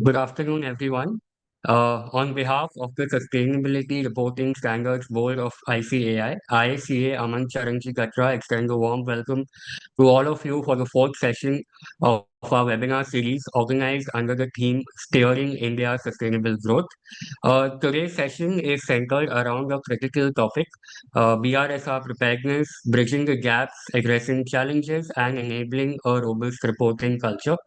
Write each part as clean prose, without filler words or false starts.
Good afternoon, everyone. On behalf of the Sustainability Reporting Standards Board of ICAI, ICA Aman Charanji Katra extend a warm welcome to all of you for the fourth session of our webinar series organized under the theme Steering India's Sustainable Growth. Today's session is centered around a critical topic, BRSR Preparedness, bridging the gaps, addressing challenges, and enabling a robust reporting culture.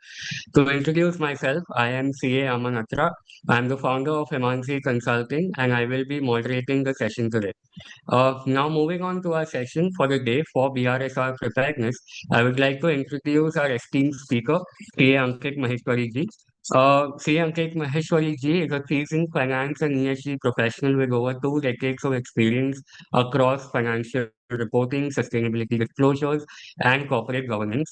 To introduce myself, I am CA Amanatra. I am the founder of Himansi Consulting and I will be moderating the session today. Now, moving on to our session for the day for BRSR Preparedness, I would like to introduce our esteemed speaker, CA Ankit Maheshwari ji. CA Ankit Maheshwari ji is a seasoned finance and ESG professional with over 2 decades of experience across financial reporting, sustainability disclosures, and corporate governance.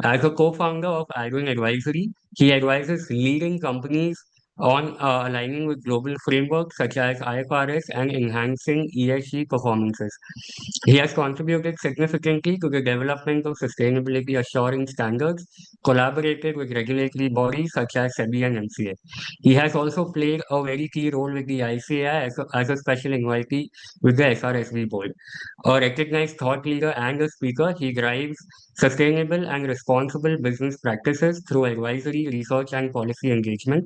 As a co-founder of Iron Advisory, he advises leading companies on aligning with global frameworks such as IFRS and enhancing ESG performances. He has contributed significantly to the development of sustainability assurance standards, collaborated with regulatory bodies such as SEBI and MCA. He has also played a very key role with the ICAI as a special invitee with the SRSB board. A recognized thought leader and a speaker, he drives sustainable and responsible business practices through advisory, research, and policy engagement.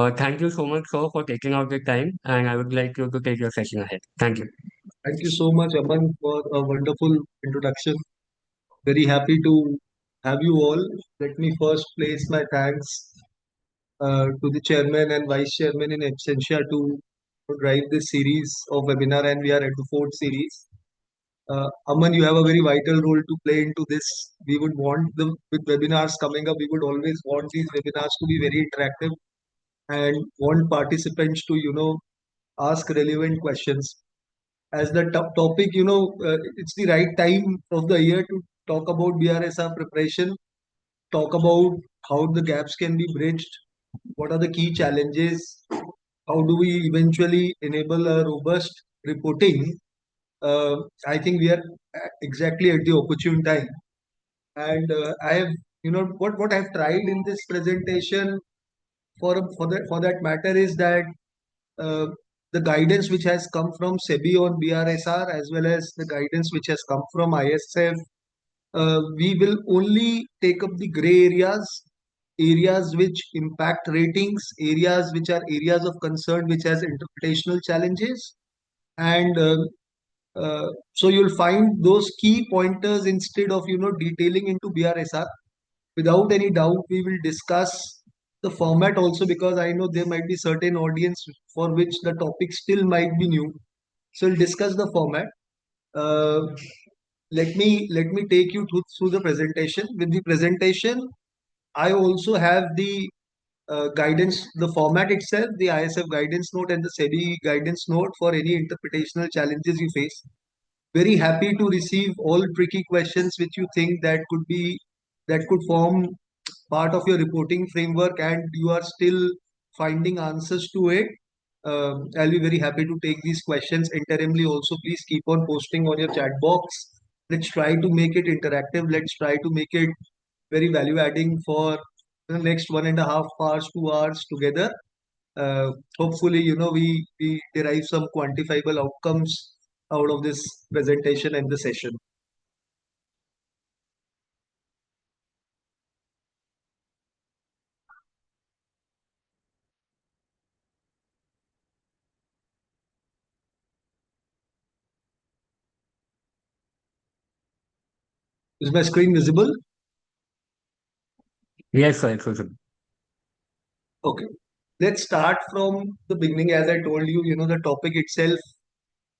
Thank you so much, sir, for taking out the time, and I would like you to take your session ahead. Thank you. Thank you so much, Aman, for a wonderful introduction. Very happy to have you all. Let me first place my thanks to the chairman and vice chairman in absentia to drive this series of webinar, and we are at the fourth series. Aman, you have a very vital role to play into this. We would want them with webinars coming up. We would always want these webinars to be very interactive and want participants to, ask relevant questions. As the topic, it's the right time of the year to talk about BRSR preparation, talk about how the gaps can be bridged, what are the key challenges, how do we eventually enable a robust reporting. I think we are exactly at the opportune time. And I have, what I've tried in this presentation for that matter is that uh, the guidance which has come from SEBI on BRSR as well as the guidance which has come from ISF, we will only take up the gray areas, areas which impact ratings, areas which are areas of concern which has interpretational challenges, and so you'll find those key pointers instead of detailing into BRSR. Without any doubt, we will discuss the format also because I know there might be certain audience for which the topic still might be new. So we'll discuss the format. Uh, let me take you through the presentation. With the presentation, I also have the guidance, the format itself, the ISF guidance note and the SEBI guidance note for any interpretational challenges you face. Very happy to receive all tricky questions which you think that could form part of your reporting framework and you are still finding answers to it. I'll be very happy to take these questions interimly. Also, please keep on posting on your chat box. Let's try to make it interactive. Let's try to make it very value adding for the next 1.5 hours, 2 hours together. Hopefully, we derive some quantifiable outcomes out of this presentation and the session. Is my screen visible? Yes, sir, it was Okay. Let's start from the beginning. As I told you, the topic itself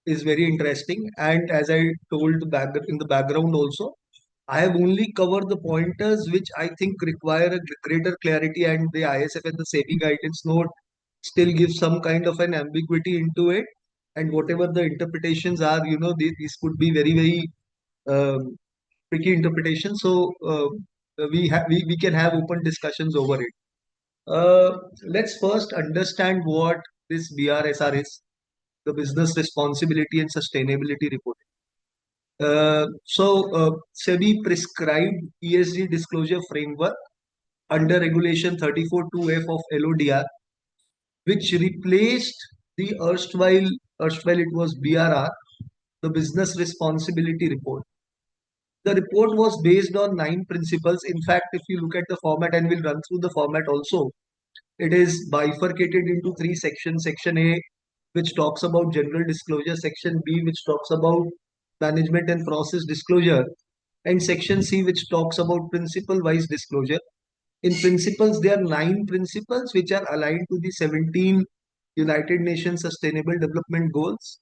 is very interesting. And as I told in the background also, I have only covered the pointers which I think require a greater clarity, and the ISF and the SEBI guidance note still give some kind of an ambiguity into it. And whatever the interpretations are, these could be very, very um, tricky interpretations. So we can have open discussions over it. Let's first understand what this BRSR is, the Business Responsibility and Sustainability Reporting. SEBI prescribed ESG disclosure framework under Regulation 34(2)(f) of LODR, which replaced the erstwhile it was BRR, the Business Responsibility Report. The report was based on 9 principles. In fact, if you look at the format, and we'll run through the format also, it is bifurcated into 3 sections. Section A, which talks about general disclosure, Section B, which talks about management and process disclosure, and Section C, which talks about principle wise disclosure. In principles, there are 9 principles which are aligned to the 17 United Nations Sustainable Development Goals.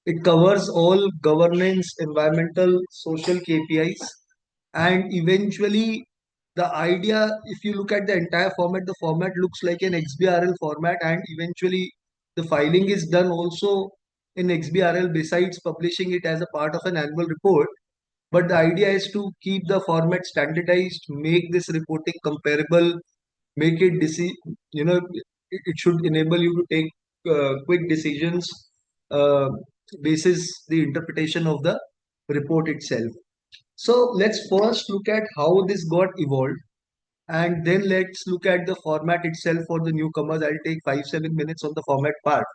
It covers all governance, environmental, social KPIs, and eventually the idea, if you look at the entire format, the format looks like an XBRL format, and eventually the filing is done also in XBRL besides publishing it as a part of an annual report. But the idea is to keep the format standardized, make this reporting comparable, make it it should enable you to take quick decisions uh, basis the interpretation of the report itself. So let's first look at how this got evolved, and then let's look at the format itself for the newcomers. I'll take 5-7 minutes on the format part.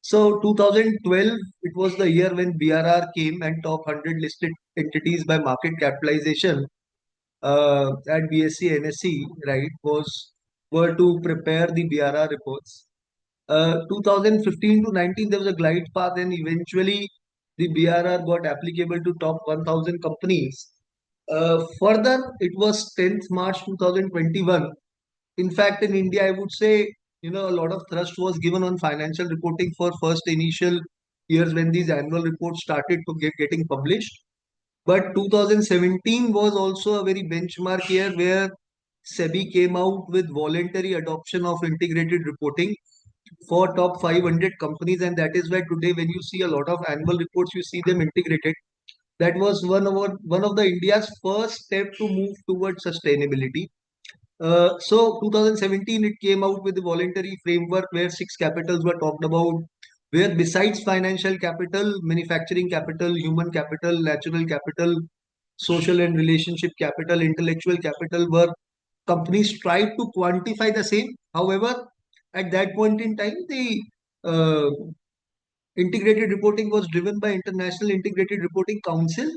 So 2012, it was the year when BRR came, and top 100 listed entities by market capitalization at BSC NSE, right, were to prepare the BRR reports. 2015 to 19, there was a glide path, and eventually the BRR got applicable to top 1,000 companies. Further, it was 10th March 2021. In fact, in India, I would say, a lot of thrust was given on financial reporting for first initial years when these annual reports started to getting published. But 2017 was also a very benchmark year where SEBI came out with voluntary adoption of integrated reporting for top 500 companies, and that is why today when you see a lot of annual reports, you see them integrated. That was one of the India's first step to move towards sustainability. So 2017, it came out with a voluntary framework where 6 capitals were talked about, where besides financial capital, manufacturing capital, human capital, natural capital, social and relationship capital, intellectual capital were companies tried to quantify the same. However, at that point in time, the uh, integrated reporting was driven by International Integrated Reporting Council,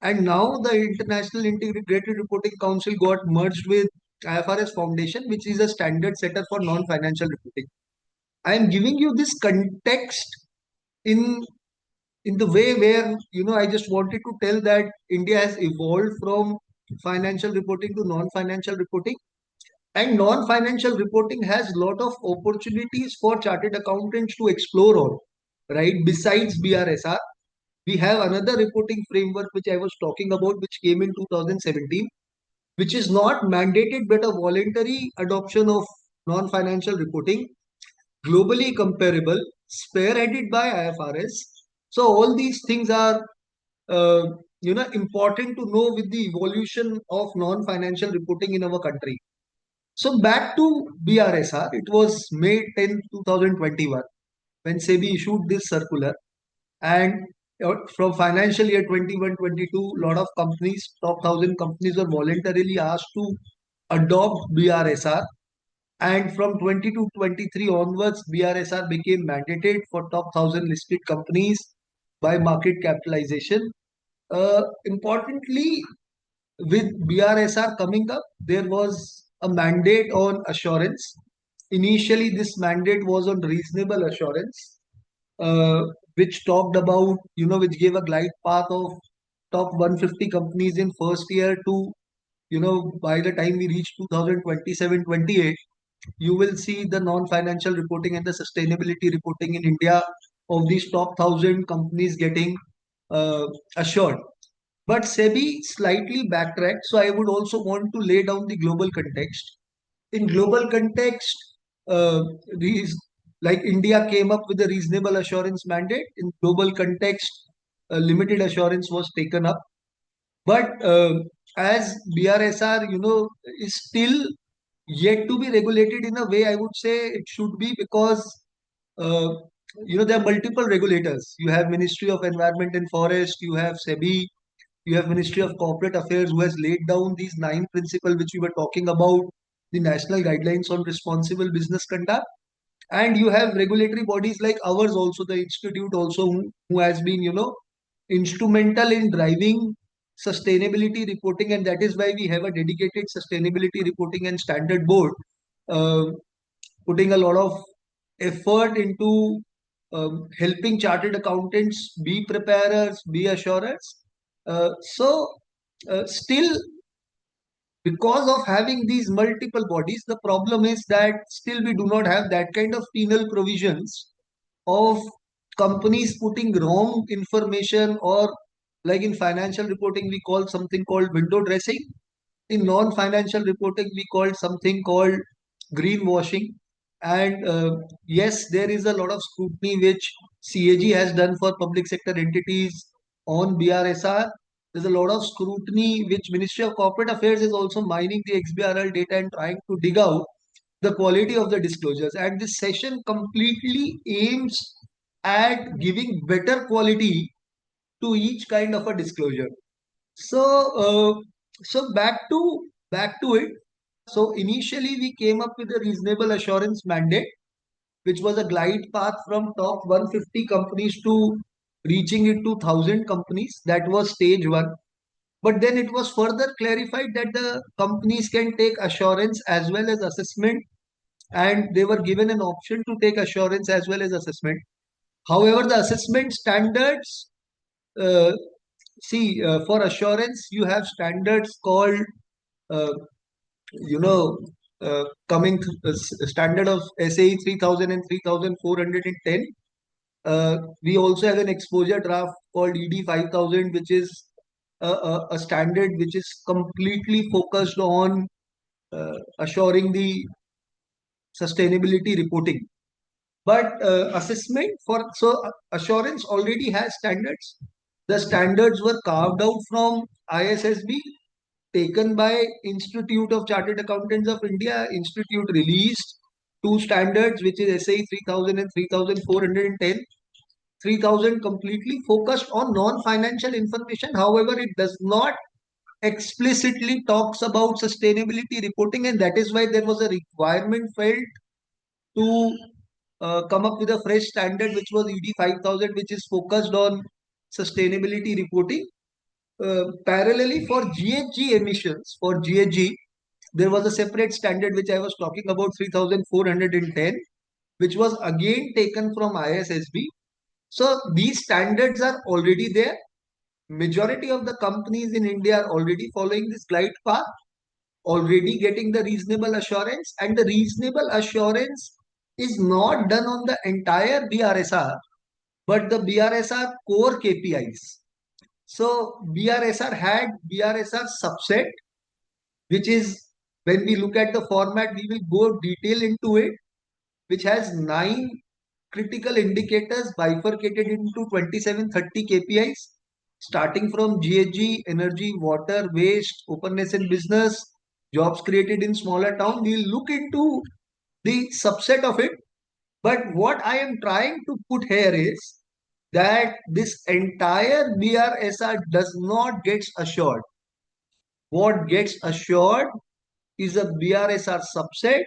and now the International Integrated Reporting Council got merged with IFRS Foundation, which is a standard setter for non-financial reporting. I am giving you this context in in the way where I just wanted to tell that India has evolved from financial reporting to non-financial reporting, and non-financial reporting has lot of opportunities for chartered accountants to explore on, right? Besides BRSR, we have another reporting framework which I was talking about, which came in 2017, which is not mandated but a voluntary adoption of non-financial reporting, globally comparable, spearheaded by IFRS. So all these things are uh, important to know with the evolution of non-financial reporting in our country. So back to BRSR, it was May 10th, 2021 when SEBI issued this circular, and from financial year 21-22, lot of companies, top 1,000 companies, were voluntarily asked to adopt BRSR. And from 22-23 onwards, BRSR became mandated for top 1,000 listed companies by market capitalization. Importantly, with BRSR coming up, there was a mandate on assurance. Initially, this mandate was on reasonable assurance, uh, which talked about, which gave a glide path of top 150 companies in first year to, by the time we reach 2027-28, you will see the non-financial reporting and the sustainability reporting in India of these top 1,000 companies getting uh, assured. But SEBI slightly backtracked, so I would also want to lay down the global context. In global context, uh, these like India came up with a reasonable assurance mandate. In global context, limited assurance was taken up. But as BRSR, is still yet to be regulated in a way, I would say it should be, because uh, there are multiple regulators. You have Ministry of Environment and Forest, you have SEBI, You have Ministry of Corporate Affairs who has laid down these 9 principles which we were talking about, the national guidelines on responsible business conduct. And you have regulatory bodies like ours also, the institute also, who has been, instrumental in driving sustainability reporting, and that is why we have a dedicated sustainability reporting and standard board, uh, putting a lot of effort into helping chartered accountants be preparers, be assurers. Still, because of having these multiple bodies, the problem is that still we do not have that kind of penal provisions of companies putting wrong information, or like in financial reporting we call something called window dressing. In non-financial reporting we call something called greenwashing. And yes, there is a lot of scrutiny which CAG has done for public sector entities on BRSR. There's a lot of scrutiny which Ministry of Corporate Affairs is also mining the XBRL data and trying to dig out the quality of the disclosures. And this session completely aims at giving better quality to each kind of a disclosure. So, back to it. So initially we came up with a reasonable assurance mandate, which was a glide path from top 150 companies to reaching it to 1,000 companies. That was stage one. But then it was further clarified that the companies can take assurance as well as assessment, and they were given an option to take assurance as well as assessment. However, the assessment standards, uh, for assurance, you have standards called, uh, you know, coming standard of SAE 3000 and 3410. We also have an exposure draft called ED 5000, which is a standard which is completely focused on assuring the sustainability reporting. But assessment for assurance already has standards. The standards were carved out from ISSB, taken by Institute of Chartered Accountants of India. Institute released two standards, which is SAE 3000 and 3410. 3000 completely focused on non-financial information. However, it does not explicitly talks about sustainability reporting, and that is why there was a requirement felt to come up with a fresh standard, which was ED 5000, which is focused on sustainability reporting. Parallelly, for GHG emissions, for GHG, there was a separate standard which I was talking about, 3410, which was again taken from ISSB. So these standards are already there. Majority of the companies in India are already following this glide path, already getting the reasonable assurance, and the reasonable assurance is not done on the entire BRSR, but the BRSR core KPIs. So BRSR had BRSR subset, which is, when we look at the format, we will go detail into it, which has 9 critical indicators bifurcated into 2730 KPIs, starting from GHG, energy, water, waste, openness in business, jobs created in smaller town. We'll look into the subset of it. But what I am trying to put here is that this entire BRSR does not get assured. What gets assured is a BRSR subset,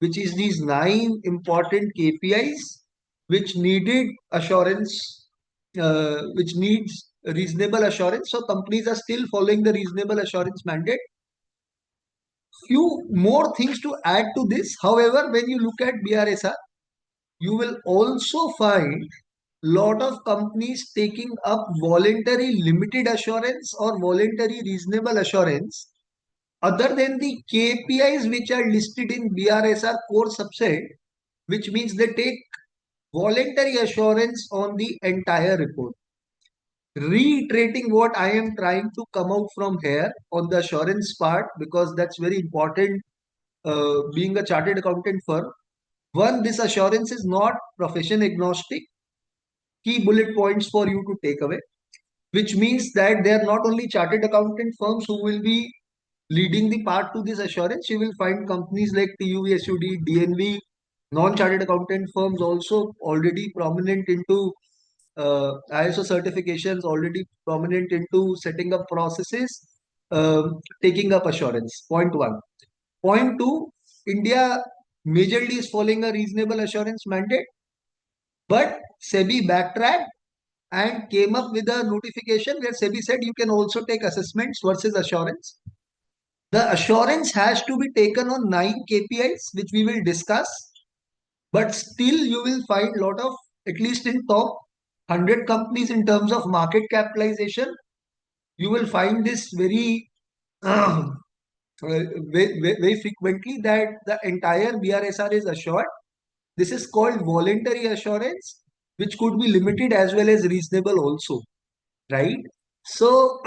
which is these 9 important KPIs, which needed assurance, which needs reasonable assurance. So companies are still following the reasonable assurance mandate. Few more things to add to this. However, when you look at BRSR, you will also find lot of companies taking up voluntary limited assurance or voluntary reasonable assurance other than the KPIs which are listed in BRSR core subset, which means they take voluntary assurance on the entire report. Reiterating what I am trying to come out from here on the assurance part, because that's very important, being a chartered accountant firm. One, this assurance is not profession agnostic. Key bullet points for you to take away, which means that they are not only chartered accountant firms who will be leading the part to this assurance. You will find companies like TUV, DNV, non-chartered accountant firms also already prominent into ISO certifications already prominent into setting up processes, taking up assurance. Point one. Point two, India majorly is following a reasonable assurance mandate, but SEBI backtracked and came up with a notification where SEBI said you can also take assessments versus assurance. The assurance has to be taken on 9 KPIs, which we will discuss, but still you will find a lot of, at least in top 100 companies in terms of market capitalization, you will find this very frequently that the entire BRSR is assured. This is called voluntary assurance, which could be limited as well as reasonable also, right? So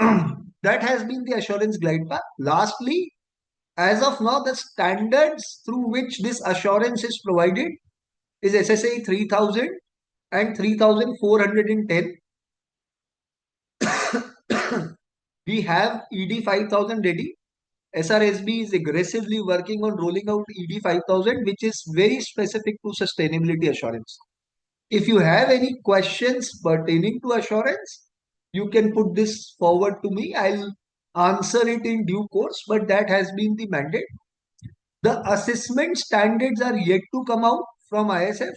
that has been the assurance glide path. Lastly, as of now, the standards through which this assurance is provided is SSA 3000 and 3410. We have ED 5000 ready. SRSB is aggressively working on rolling out ED 5000, which is very specific to sustainability assurance. If you have any questions pertaining to assurance, you can put this forward to me. I'll answer it in due course, but that has been the mandate. The assessment standards are yet to come out from ISF,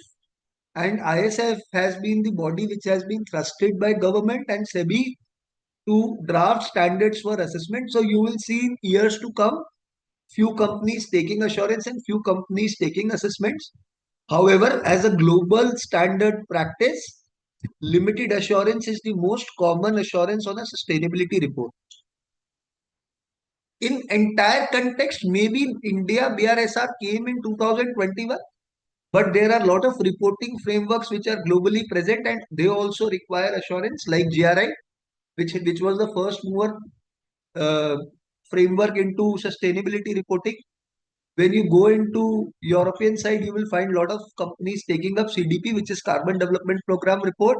and ISF has been the body which has been trusted by government and SEBI to draft standards for assessment. So you will see in years to come, few companies taking assurance and few companies taking assessments. However, as a global standard practice, limited assurance is the most common assurance on a sustainability report. In entire context, maybe in India, BRSR came in 2021, but there are a lot of reporting frameworks which are globally present and they also require assurance, like GRI, which was the first mover uh, framework into sustainability reporting. When you go into European side, you will find a lot of companies taking up CDP, which is Carbon Development Program report.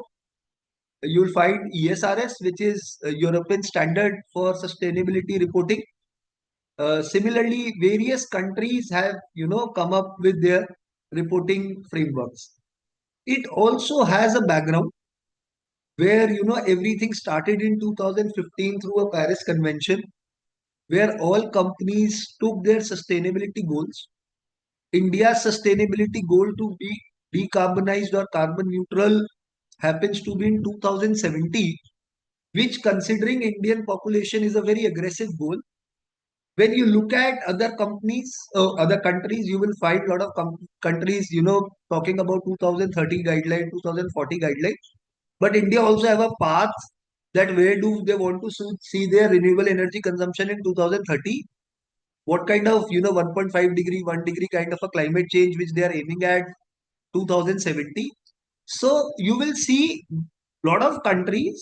You will find ESRS, which is a European standard for sustainability reporting. Similarly, various countries have come up with their reporting frameworks. It also has a background where everything started in 2015 through a Paris Convention, where all companies took their sustainability goals. India's sustainability goal to be decarbonized or carbon neutral happens to be in 2070, which, considering Indian population, is a very aggressive goal. When you look at other companies, other countries, you will find a lot of countries, talking about 2030 guideline, 2040 guideline. But India also have a path that where do they want to see their renewable energy consumption in 2030? What kind of 1.5 degree, 1 degree kind of a climate change which they are aiming at 2070. So you will see lot of countries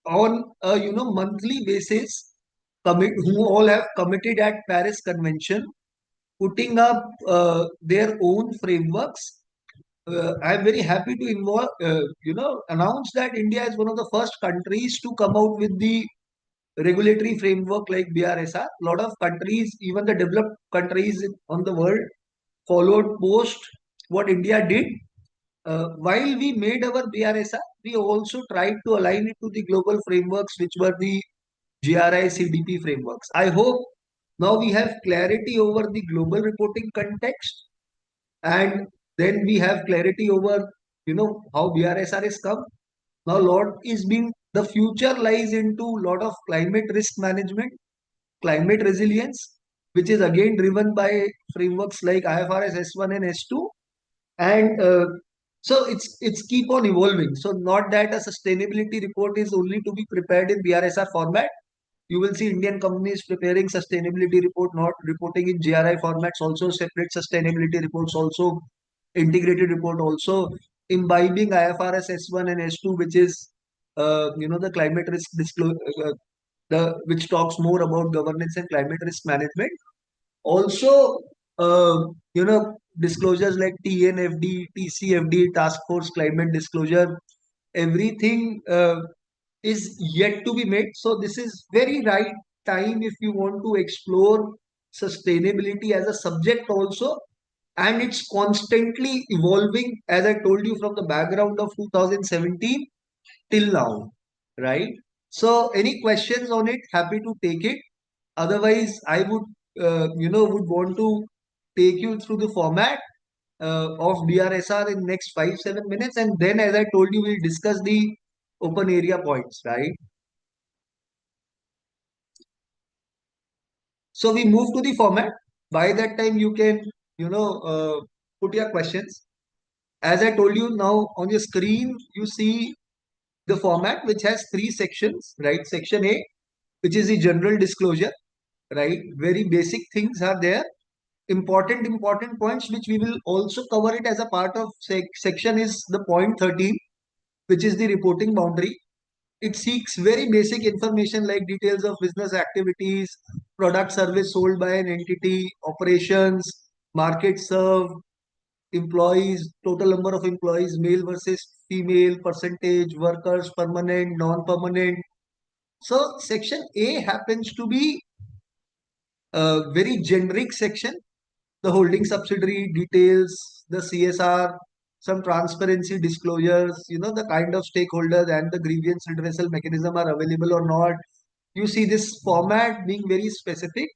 on a monthly basis who all have committed at Paris Convention, putting up their own frameworks. I am very happy to announce that India is one of the first countries to come out with the regulatory framework like BRSR. A lot of countries, even the developed countries on the world, followed post what India did. While we made our BRSR, we also tried to align it to the global frameworks, which were the GRI CDP frameworks. I hope now we have clarity over the global reporting context, and then we have clarity over how BRSR is come. Now, lot is being the future lies into lot of climate risk management, climate resilience, which is again driven by frameworks like IFRS S1 and S2, and so it's keep on evolving. So not that a sustainability report is only to be prepared in BRSR format. You will see Indian companies preparing sustainability report, not reporting in GRI formats, also separate sustainability reports, also integrated report, also imbibing IFRS S1 and S2, which is the climate risk disclosure, the which talks more about governance and climate risk management. Also, disclosures like TNFD, TCFD, Task Force Climate Disclosure, everything is yet to be made. So this is very right time if you want to explore sustainability as a subject also. And it's constantly evolving. As I told you, from the background of 2017, till now, right? So any questions on it? Happy to take it. Otherwise, I would would want to take you through the format of BRSR in next 5-7 minutes, and then, as I told you, we'll discuss the open area points, right? So we move to the format. By that time, you can put your questions. As I told you, now on your screen, you see the format which has three sections, right? Section A, which is the general disclosure, right? Very basic things are there. Important points which we will also cover it as a part of section is the point 13, which is the reporting boundary. It seeks very basic information like details of business activities, product service sold by an entity, operations, market served, employees, total number of employees, male versus female, percentage, workers, permanent, non-permanent. So section A happens to be a very generic section. The holding subsidiary details, the CSR, some transparency disclosures, the kind of stakeholders and the grievance redressal mechanism are available or not. You see this format being very specific.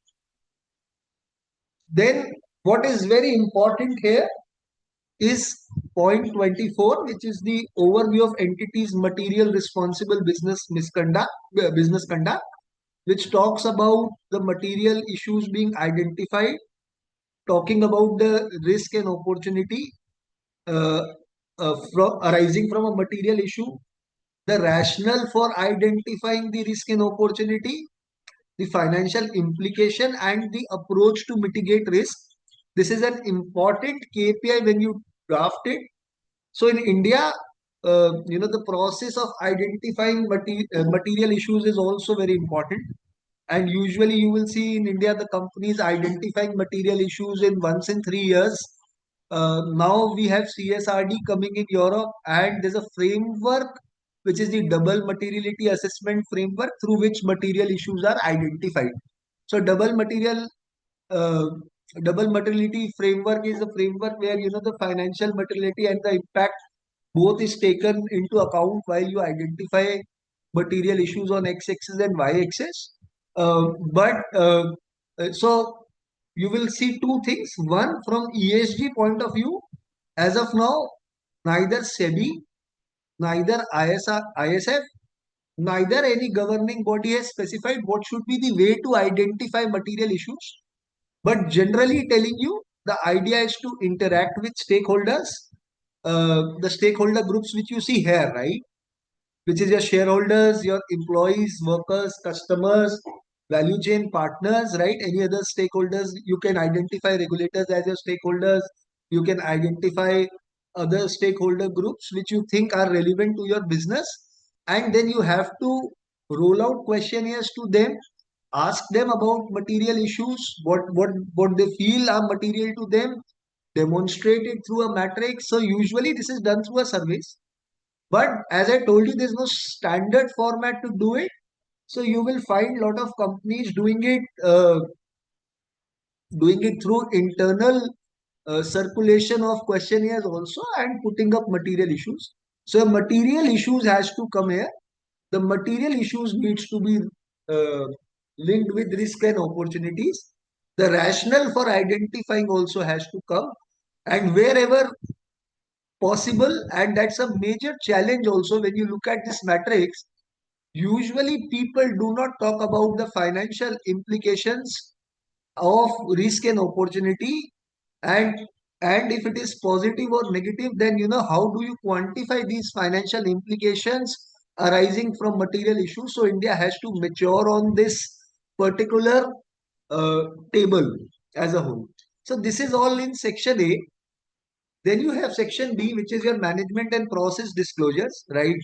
Then what is very important here is point 24, which is the overview of entities material responsible business conduct, which talks about the material issues being identified, talking about the risk and opportunity uh, arising from a material issue, the rationale for identifying the risk and opportunity, the financial implication, and the approach to mitigate risk. This is an important KPI when you draft it. So in India, the process of identifying material issues is also very important. And usually you will see in India the companies identifying material issues in once in 3 years. Now we have CSRD coming in Europe, and there's a framework which is the double materiality assessment framework through which material issues are identified. So uh, double materiality framework is a framework where the financial materiality and the impact both is taken into account while you identify material issues on x-axis and y-axis. So you will see two things. One, from ESG point of view, as of now, neither SEBI, neither ISF, neither any governing body has specified what should be the way to identify material issues. But generally telling you, the idea is to interact with stakeholders, the stakeholder groups which you see here, right? Which is your shareholders, your employees, workers, customers, value chain partners, right? Any other stakeholders, you can identify regulators as your stakeholders. You can identify other stakeholder groups which you think are relevant to your business. And then you have to roll out questionnaires to them, ask them about material issues, what they feel are material to them, demonstrate it through a matrix. So usually this is done through a surveys. But as I told you, there's no standard format to do it. So you will find a lot of companies doing it through internal circulation of questionnaires also and putting up material issues. So material issues has to come here. The material issues needs to be uh, linked with risk and opportunities. The rationale for identifying also has to come. And wherever possible, and that's a major challenge also when you look at this matrix. Usually, people do not talk about the financial implications of risk and opportunity, and if it is positive or negative, then how do you quantify these financial implications arising from material issues? So India has to mature on this particular uh, table as a whole. So this is all in section A. Then you have section B, which is your management and process disclosures, right?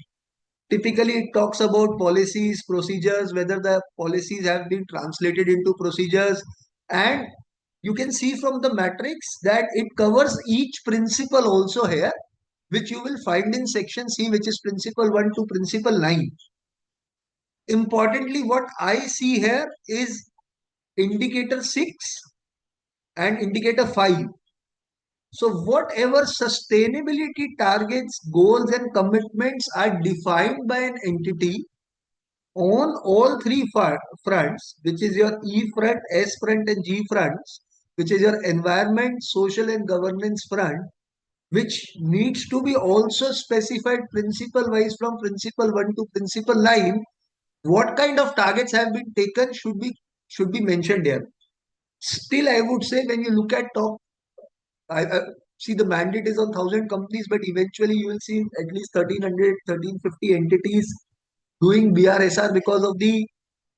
Typically, it talks about policies, procedures, whether the policies have been translated into procedures. And you can see from the matrix that it covers each principle also here, which you will find in section C, which is principle 1 to principle 9. Importantly, what I see here is indicator 6 and indicator 5. So whatever sustainability targets, goals, and commitments are defined by an entity on all three fronts, which is your E front, S front, and G fronts, which is your environment, social, and governance front, which needs to be also specified principle wise from principle 1 to principle 9. What kind of targets have been taken should be mentioned here. Still, I would say when you look at top, I see the mandate is on 1,000 companies, but eventually you will see at least 1,300, 1,350 entities doing BRSR because of the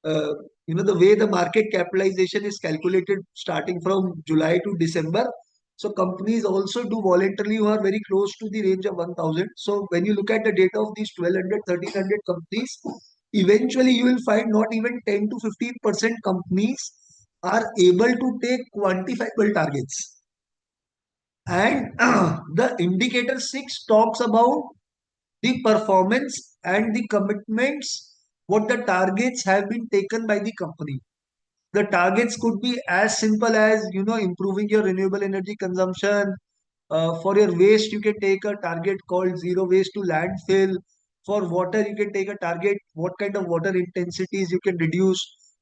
uh, the way the market capitalization is calculated starting from July to December. So companies also do voluntarily who are very close to the range of 1,000. So when you look at the data of these 1,200, 1,300 companies, eventually you will find not even 10 to 15% companies are able to take quantifiable targets. And the indicator 6 talks about the performance and the commitments, what the targets have been taken by the company. The targets could be as simple as improving your renewable energy consumption. For your waste, you can take a target called zero waste to landfill. For water, you can take a target what kind of water intensities you can reduce.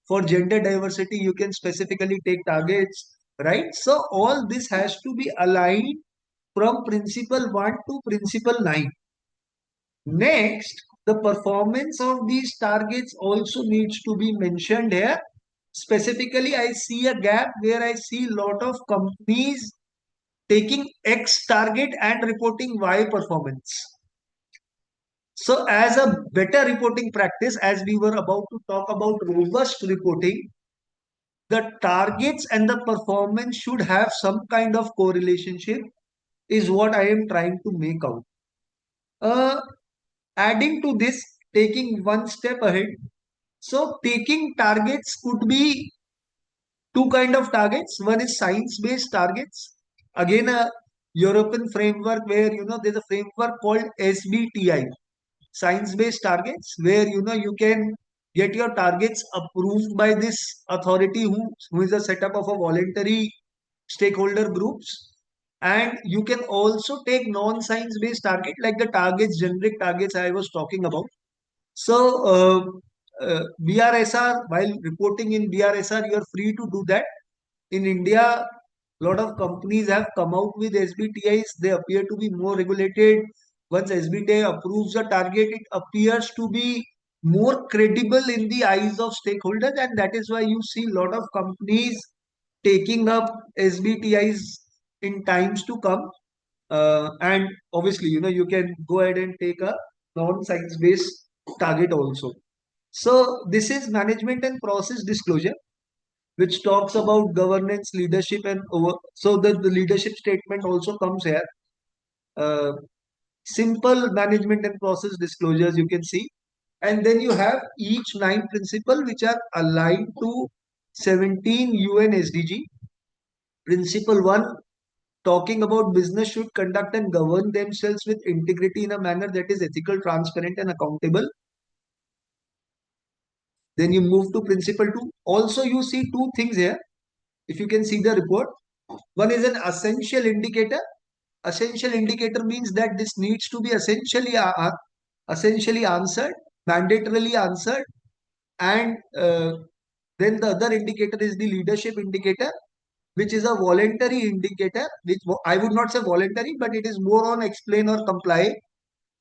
For gender diversity, you can specifically take targets, right? So all this has to be aligned from principle 1 to principle 9. Next, the performance of these targets also needs to be mentioned here. Specifically, I see a gap where I see a lot of companies taking X target and reporting Y performance. So, as a better reporting practice, as we were about to talk about robust reporting, the targets and the performance should have some kind of correlationship, is what I am trying to make out. Uh, Adding to this, taking one step ahead. So taking targets could be two kind of targets. One is science-based targets. Again, a European framework where there's a framework called SBTI, science-based targets, where you can get your targets approved by this authority who is a setup of a voluntary stakeholder groups. And you can also take non-science based target like the targets, generic targets I was talking about. So, BRSR, while reporting in BRSR, you are free to do that. In India, a lot of companies have come out with SBTIs. They appear to be more regulated. Once SBTI approves a target, it appears to be more credible in the eyes of stakeholders, and that is why you see a lot of companies taking up SBTIs in times to come. And obviously, you can go ahead and take a non-science based target also. So this is management and process disclosure, which talks about governance, leadership, and over. So the leadership statement also comes here. Uh, Simple management and process disclosures you can see, and then you have each 9 principle which are aligned to 17 UN SDG. Principle 1 talking about business should conduct and govern themselves with integrity in a manner that is ethical, transparent, and accountable. Then you move to principle 2. Also, you see two things here. If you can see the report, one is an essential indicator. Essential indicator means that this needs to be essentially answered, mandatorily answered, and then the other indicator is the leadership indicator, which is a voluntary indicator. Which I would not say voluntary, but it is more on explain or comply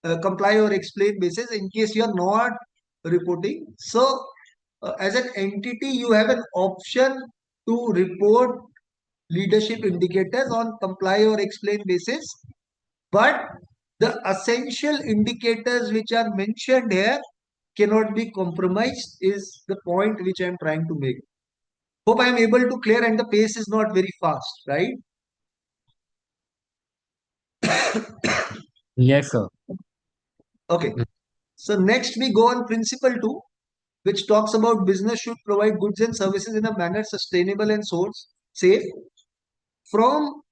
or explain basis in case you are not reporting. So, as an entity, you have an option to report leadership indicators on comply or explain basis. But the essential indicators which are mentioned here cannot be compromised, is the point which I am trying to make. Hope I am able to clear and the pace is not very fast, right? Yes, sir. Okay. So next we go on principle 2, which talks about business should provide goods and services in a manner sustainable and source safe. From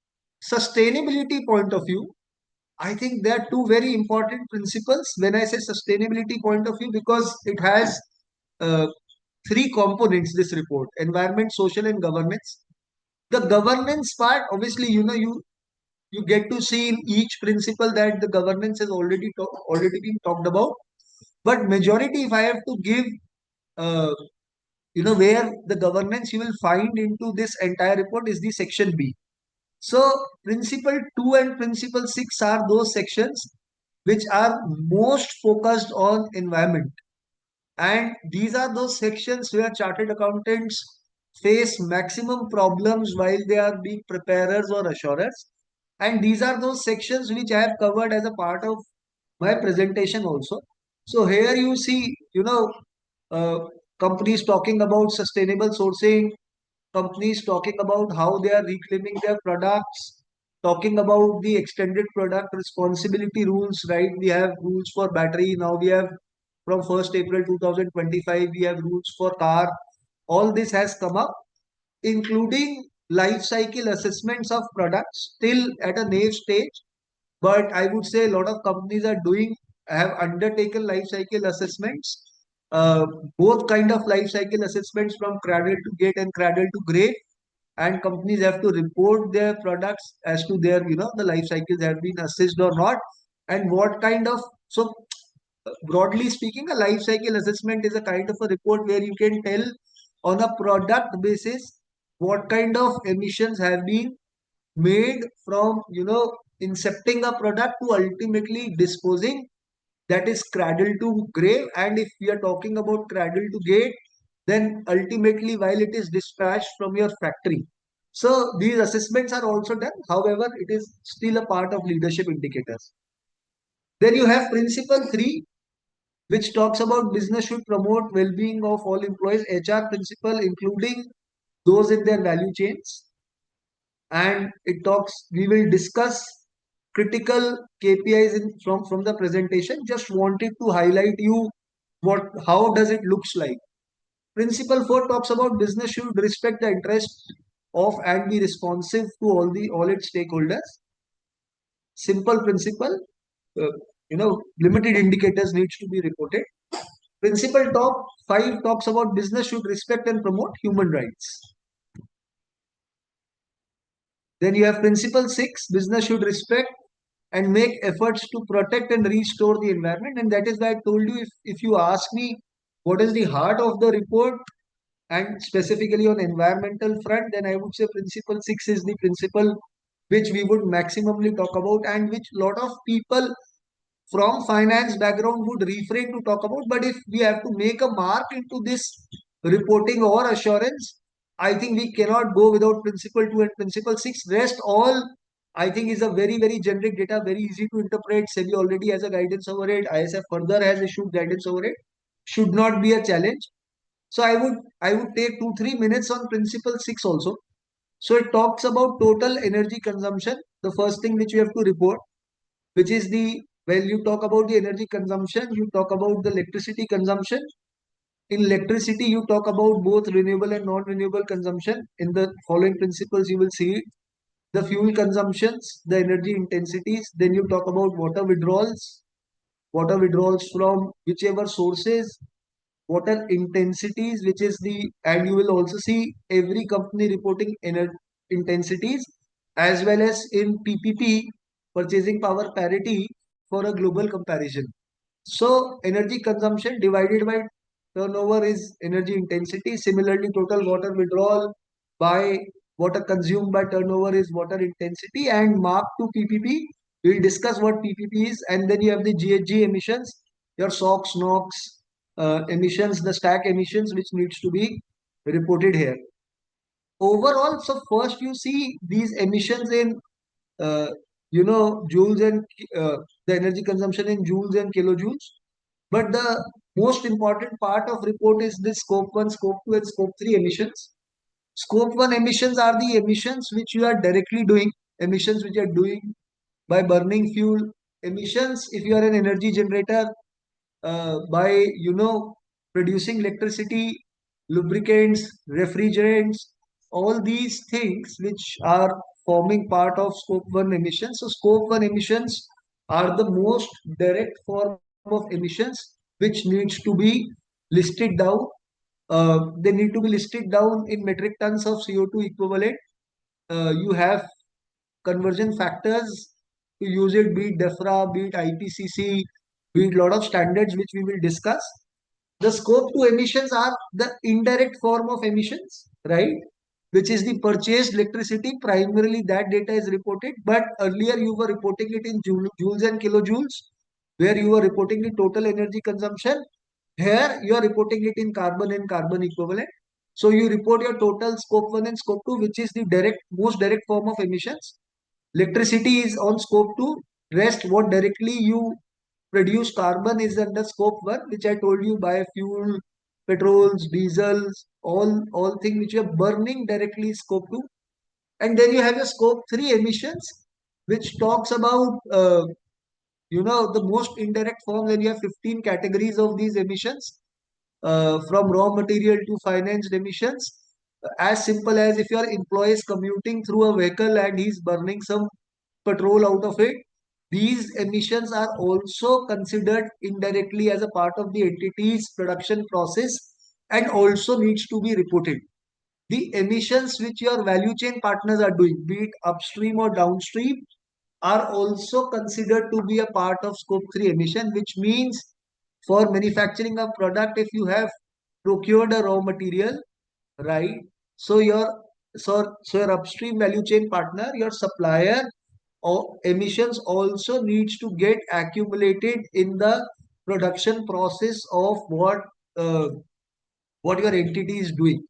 sustainability point of view, I think there are two very important principles when I say sustainability point of view, because it has uh, three components, this report: environment, social, and governance. The governance part, obviously, you you get to see in each principle that the governance has already been talked about. But majority, if I have to give, uh, where the governance you will find into this entire report is the section B. So principle 2 and principle 6 are those sections which are most focused on environment. And these are those sections where chartered accountants face maximum problems while they are being preparers or assurers. And these are those sections which I have covered as a part of my presentation also. So here you see, uh, companies talking about sustainable sourcing, companies talking about how they are reclaiming their products, talking about the extended product responsibility rules, right? We have rules for battery. Now we have from 1st April 2025, we have rules for car. All this has come up, including life cycle assessments of products, still at a naive stage. But I would say a lot of companies have undertaken life cycle assessments, uh, both kind of life cycle assessments from cradle to gate and cradle to grave. And companies have to report their products as to their, the life cycles have been assessed or not, and what kind of. So broadly speaking, a life cycle assessment is a kind of a report where you can tell on a product basis what kind of emissions have been made from, incepting a product to ultimately disposing, that is cradle to grave. And if we are talking about cradle to gate, then ultimately while it is dispatched from your factory. So these assessments are also done. However, it is still a part of leadership indicators. Then you have principle 3, which talks about business should promote well-being of all employees, HR principle, including those in their value chains. And it talks, we will discuss critical KPIs from the presentation. Just wanted to highlight you how does it looks like. Principle 4 talks about business should respect the interest of and be responsive to all its stakeholders. Simple principle, uh, limited indicators needs to be reported. Principle top 5 talks about business should respect and promote human rights. Then you have principle 6, business should respect and make efforts to protect and restore the environment. And that is why I told you, if you ask me what is the heart of the report and specifically on environmental front, then I would say principle 6 is the principle which we would maximally talk about, and which lot of people from finance background would refrain to talk about. But if we have to make a mark into this reporting or assurance, I think we cannot go without principle 2 and principle 6. Rest all, I think, is a very, very generic data, very easy to interpret. SEBI already has a guidance over it. ISF further has issued guidance over it. Should not be a challenge. So I would take 2-3 minutes on principle 6 also. So it talks about total energy consumption. The first thing which you have to report, which is when you talk about the energy consumption, you talk about the electricity consumption. In electricity, you talk about both renewable and non-renewable consumption. In the following principles, you will see the fuel consumptions, the energy intensities. Then you talk about water withdrawals from whichever sources, water intensities, which is and you will also see every company reporting energy intensities, as well as in PPP, purchasing power parity, for a global comparison. So energy consumption divided by turnover is energy intensity. Similarly, total water withdrawal by water consumed by turnover is water intensity, and mark to PPP. We'll discuss what PPP is, and then you have the GHG emissions, your SOx, NOx emissions, the stack emissions, which needs to be reported here. Overall, so first you see these emissions in uh, joules and the energy consumption in joules and kilojoules. But the most important part of report is the scope 1, scope 2, and scope 3 emissions. Scope 1 emissions are the emissions which you are directly doing, emissions which you are doing by burning fuel, emissions if you are an energy generator, by producing electricity, lubricants, refrigerants, all these things which are forming part of scope 1 emissions. So scope 1 emissions are the most direct form of emissions which needs to be listed down. They need to be listed down in metric tons of CO2 equivalent. You have conversion factors to use it, be it DEFRA, be it IPCC, be it lot of standards which we will discuss. The scope 2 emissions are the indirect form of emissions, right? Which is the purchased electricity. Primarily, that data is reported. But earlier, you were reporting it in joules and kilojoules, where you were reporting the total energy consumption. Here, you are reporting it in carbon and carbon equivalent. So, you report your total scope 1 and scope 2, which is the most direct form of emissions. Electricity is on scope 2. Rest, what directly you produce carbon is under scope 1, which I told you, biofuel, petrols, diesels, all things which you are burning directly is scope 2. And then you have your scope 3 emissions, which talks about, the most indirect form. Then you have 15 categories of these emissions, from raw material to financed emissions. As simple as if your employee is commuting through a vehicle and he's burning some petrol out of it, these emissions are also considered indirectly as a part of the entity's production process and also needs to be reported. The emissions which your value chain partners are doing, be it upstream or downstream, are also considered to be a part of scope 3 emission, which means for manufacturing a product, if you have procured a raw material, right? So your upstream value chain partner, your supplier, or emissions also needs to get accumulated in the production process of what your entity is doing,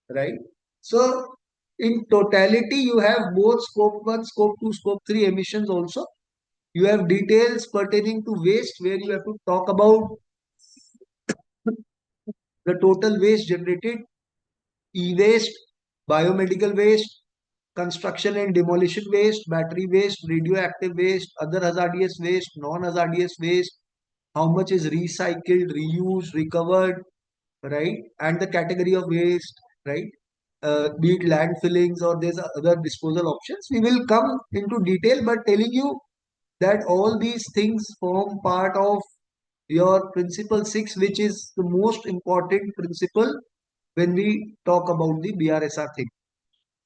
right? So in totality, you have both scope 1, scope 2, scope 3 emissions also. You have details pertaining to waste where you have to talk about the total waste generated, e-waste, biomedical waste, construction and demolition waste, battery waste, radioactive waste, other hazardous waste, non-hazardous waste, how much is recycled, reused, recovered, right? And the category of waste, right? Be it landfillings or there's other disposal options. We will come into detail, but telling you that all these things form part of your principle 6, which is the most important principle when we talk about the BRSR thing.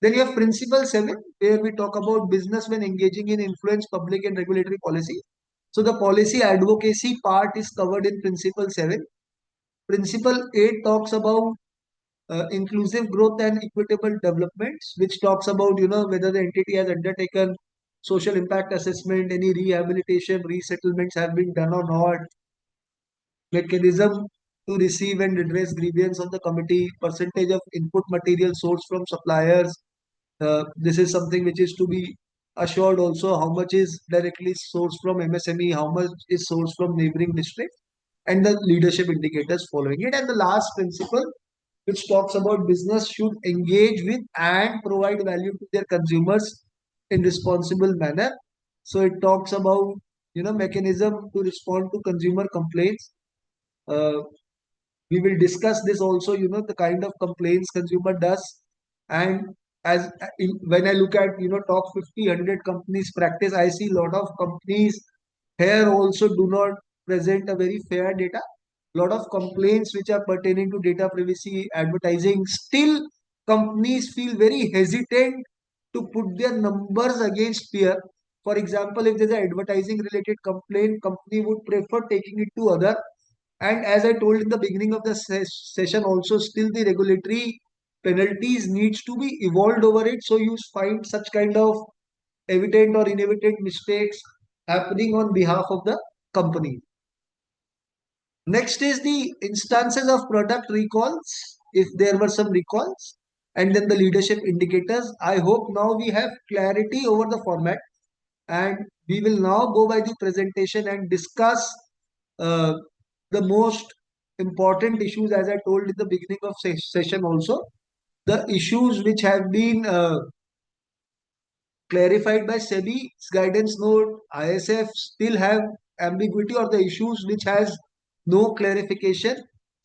Then you have principle 7, where we talk about business when engaging in influence public and regulatory policy. So the policy advocacy part is covered in principle 7. Principle 8 talks about inclusive growth and equitable developments, which talks about, whether the entity has undertaken social impact assessment, any rehabilitation, resettlements have been done or not, mechanism to receive and redress grievance on the committee, percentage of input material sourced from suppliers. This is something which is to be assured also, how much is directly sourced from MSME, how much is sourced from neighboring districts, and the leadership indicators following it. And the last principle, which talks about business should engage with and provide value to their consumers in responsible manner. So it talks about, mechanism to respond to consumer complaints. Uh, we will discuss this also, the kind of complaints consumer does. And when I look at, top 50 100 companies practice, I see a lot of companies here also do not present a very fair data. Lot of complaints which are pertaining to data privacy, advertising. Still, companies feel very hesitant to put their numbers against peer. For example, if there's an advertising related complaint, company would prefer taking it to other. And as I told in the beginning of the session also, still the regulatory penalties needs to be evolved over it. So you find such kind of evident or inevident mistakes happening on behalf of the company. Next is the instances of product recalls, if there were some recalls, and then the leadership indicators. I hope now we have clarity over the format, and we will now go by the presentation and discuss uh, the most important issues, as I told in the beginning of session also. The issues which have been clarified by SEBI's guidance note, ISF still have ambiguity, or the issues which has no clarification,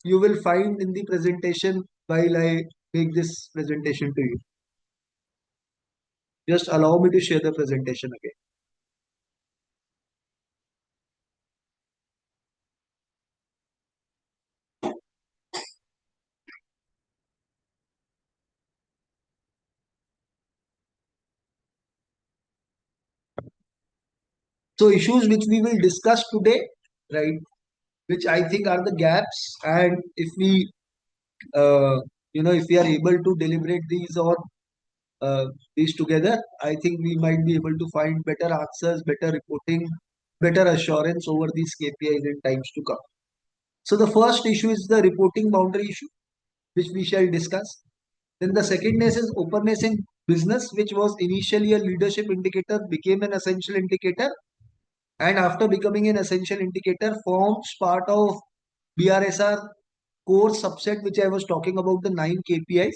you will find in the presentation while I make this presentation to you. Just allow me to share the presentation again. So issues which we will discuss today, right, which I think are the gaps, and if we, uh, if we are able to deliberate these or these together, I think we might be able to find better answers, better reporting, better assurance over these KPIs in times to come. So the first issue is the reporting boundary issue, which we shall discuss. Then the second is openness in business, which was initially a leadership indicator, became an essential indicator, and after becoming an essential indicator, forms part of BRSR core subset, which I was talking about, the 9 KPIs.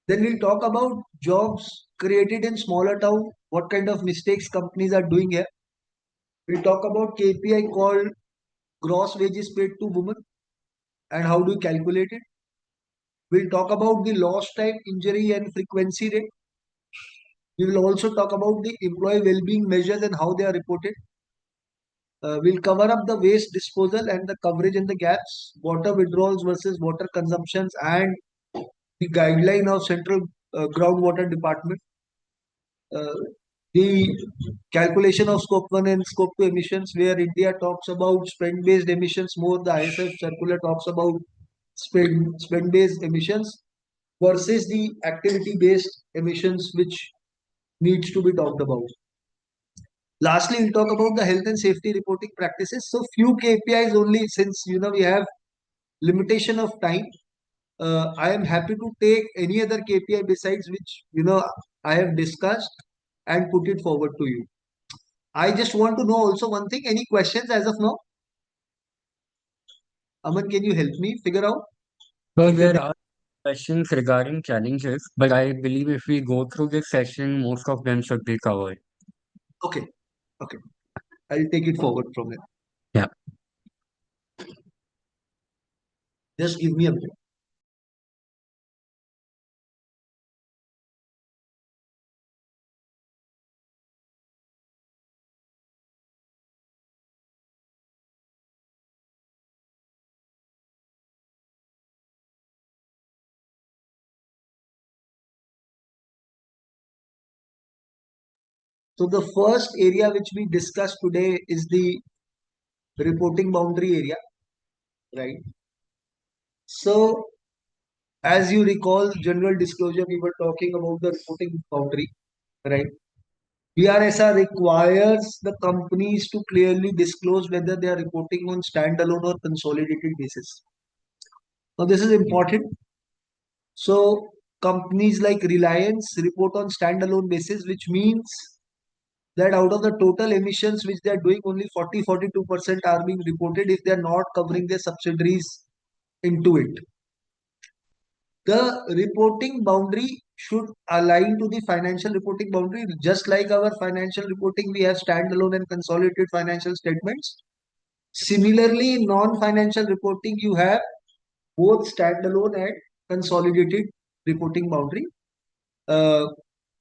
Then we'll talk about jobs created in smaller town, what kind of mistakes companies are doing here. We'll talk about KPI called gross wages paid to women and how do you calculate it. We'll talk about the lost time, injury and frequency rate. We will also talk about the employee well-being measures and how they are reported. We'll cover up the waste disposal and the coverage and the gaps, water withdrawals versus water consumptions, and the guideline of Central Groundwater Department. Uh, the calculation of scope 1 and scope 2 emissions, where India talks about spend based emissions more, the ISF circular talks about spend based emissions versus the activity based emissions, which needs to be talked about. Lastly, we'll talk about the health and safety reporting practices. So few KPIs only, since we have limitation of time. I am happy to take any other KPI besides which I have discussed and put it forward to you. I just want to know also one thing. Any questions as of now? Aman, can you help me figure out So if it? there are questions regarding challenges, but I believe if we go through this session, most of them should be covered. Okay, okay. I'll take it forward from here. Yeah. Just give me a minute. So the first area which we discussed today is the reporting boundary area, right? So as you recall, general disclosure, we were talking about the reporting boundary, right? BRSR requires the companies to clearly disclose whether they are reporting on standalone or consolidated basis. Now, this is important. So, companies like Reliance report on standalone basis, which means that out of the total emissions which they are doing, only 40-42% are being reported if they are not covering their subsidiaries into it. The reporting boundary should align to the financial reporting boundary. Just like our financial reporting, we have standalone and consolidated financial statements. Similarly, in non-financial reporting, you have both standalone and consolidated reporting boundary. Uh,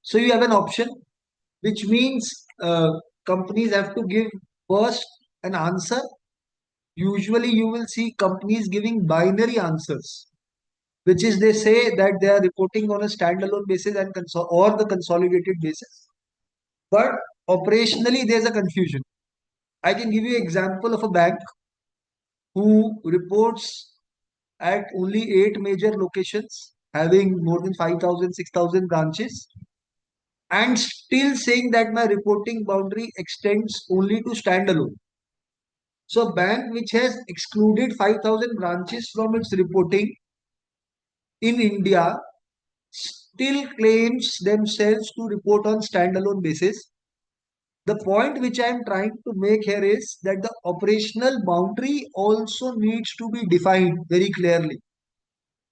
so you have an option, which means companies have to give first an answer. Usually, you will see companies giving binary answers, which is they say that they are reporting on a standalone basis and or the consolidated basis. But operationally, there's a confusion. I can give you an example of a bank who reports at only 8 major locations, having more than 5,000, 6,000 branches, and still saying that my reporting boundary extends only to standalone. So, a bank which has excluded 5,000 branches from its reporting in India still claims themselves to report on standalone basis. The point which I am trying to make here is that the operational boundary also needs to be defined very clearly.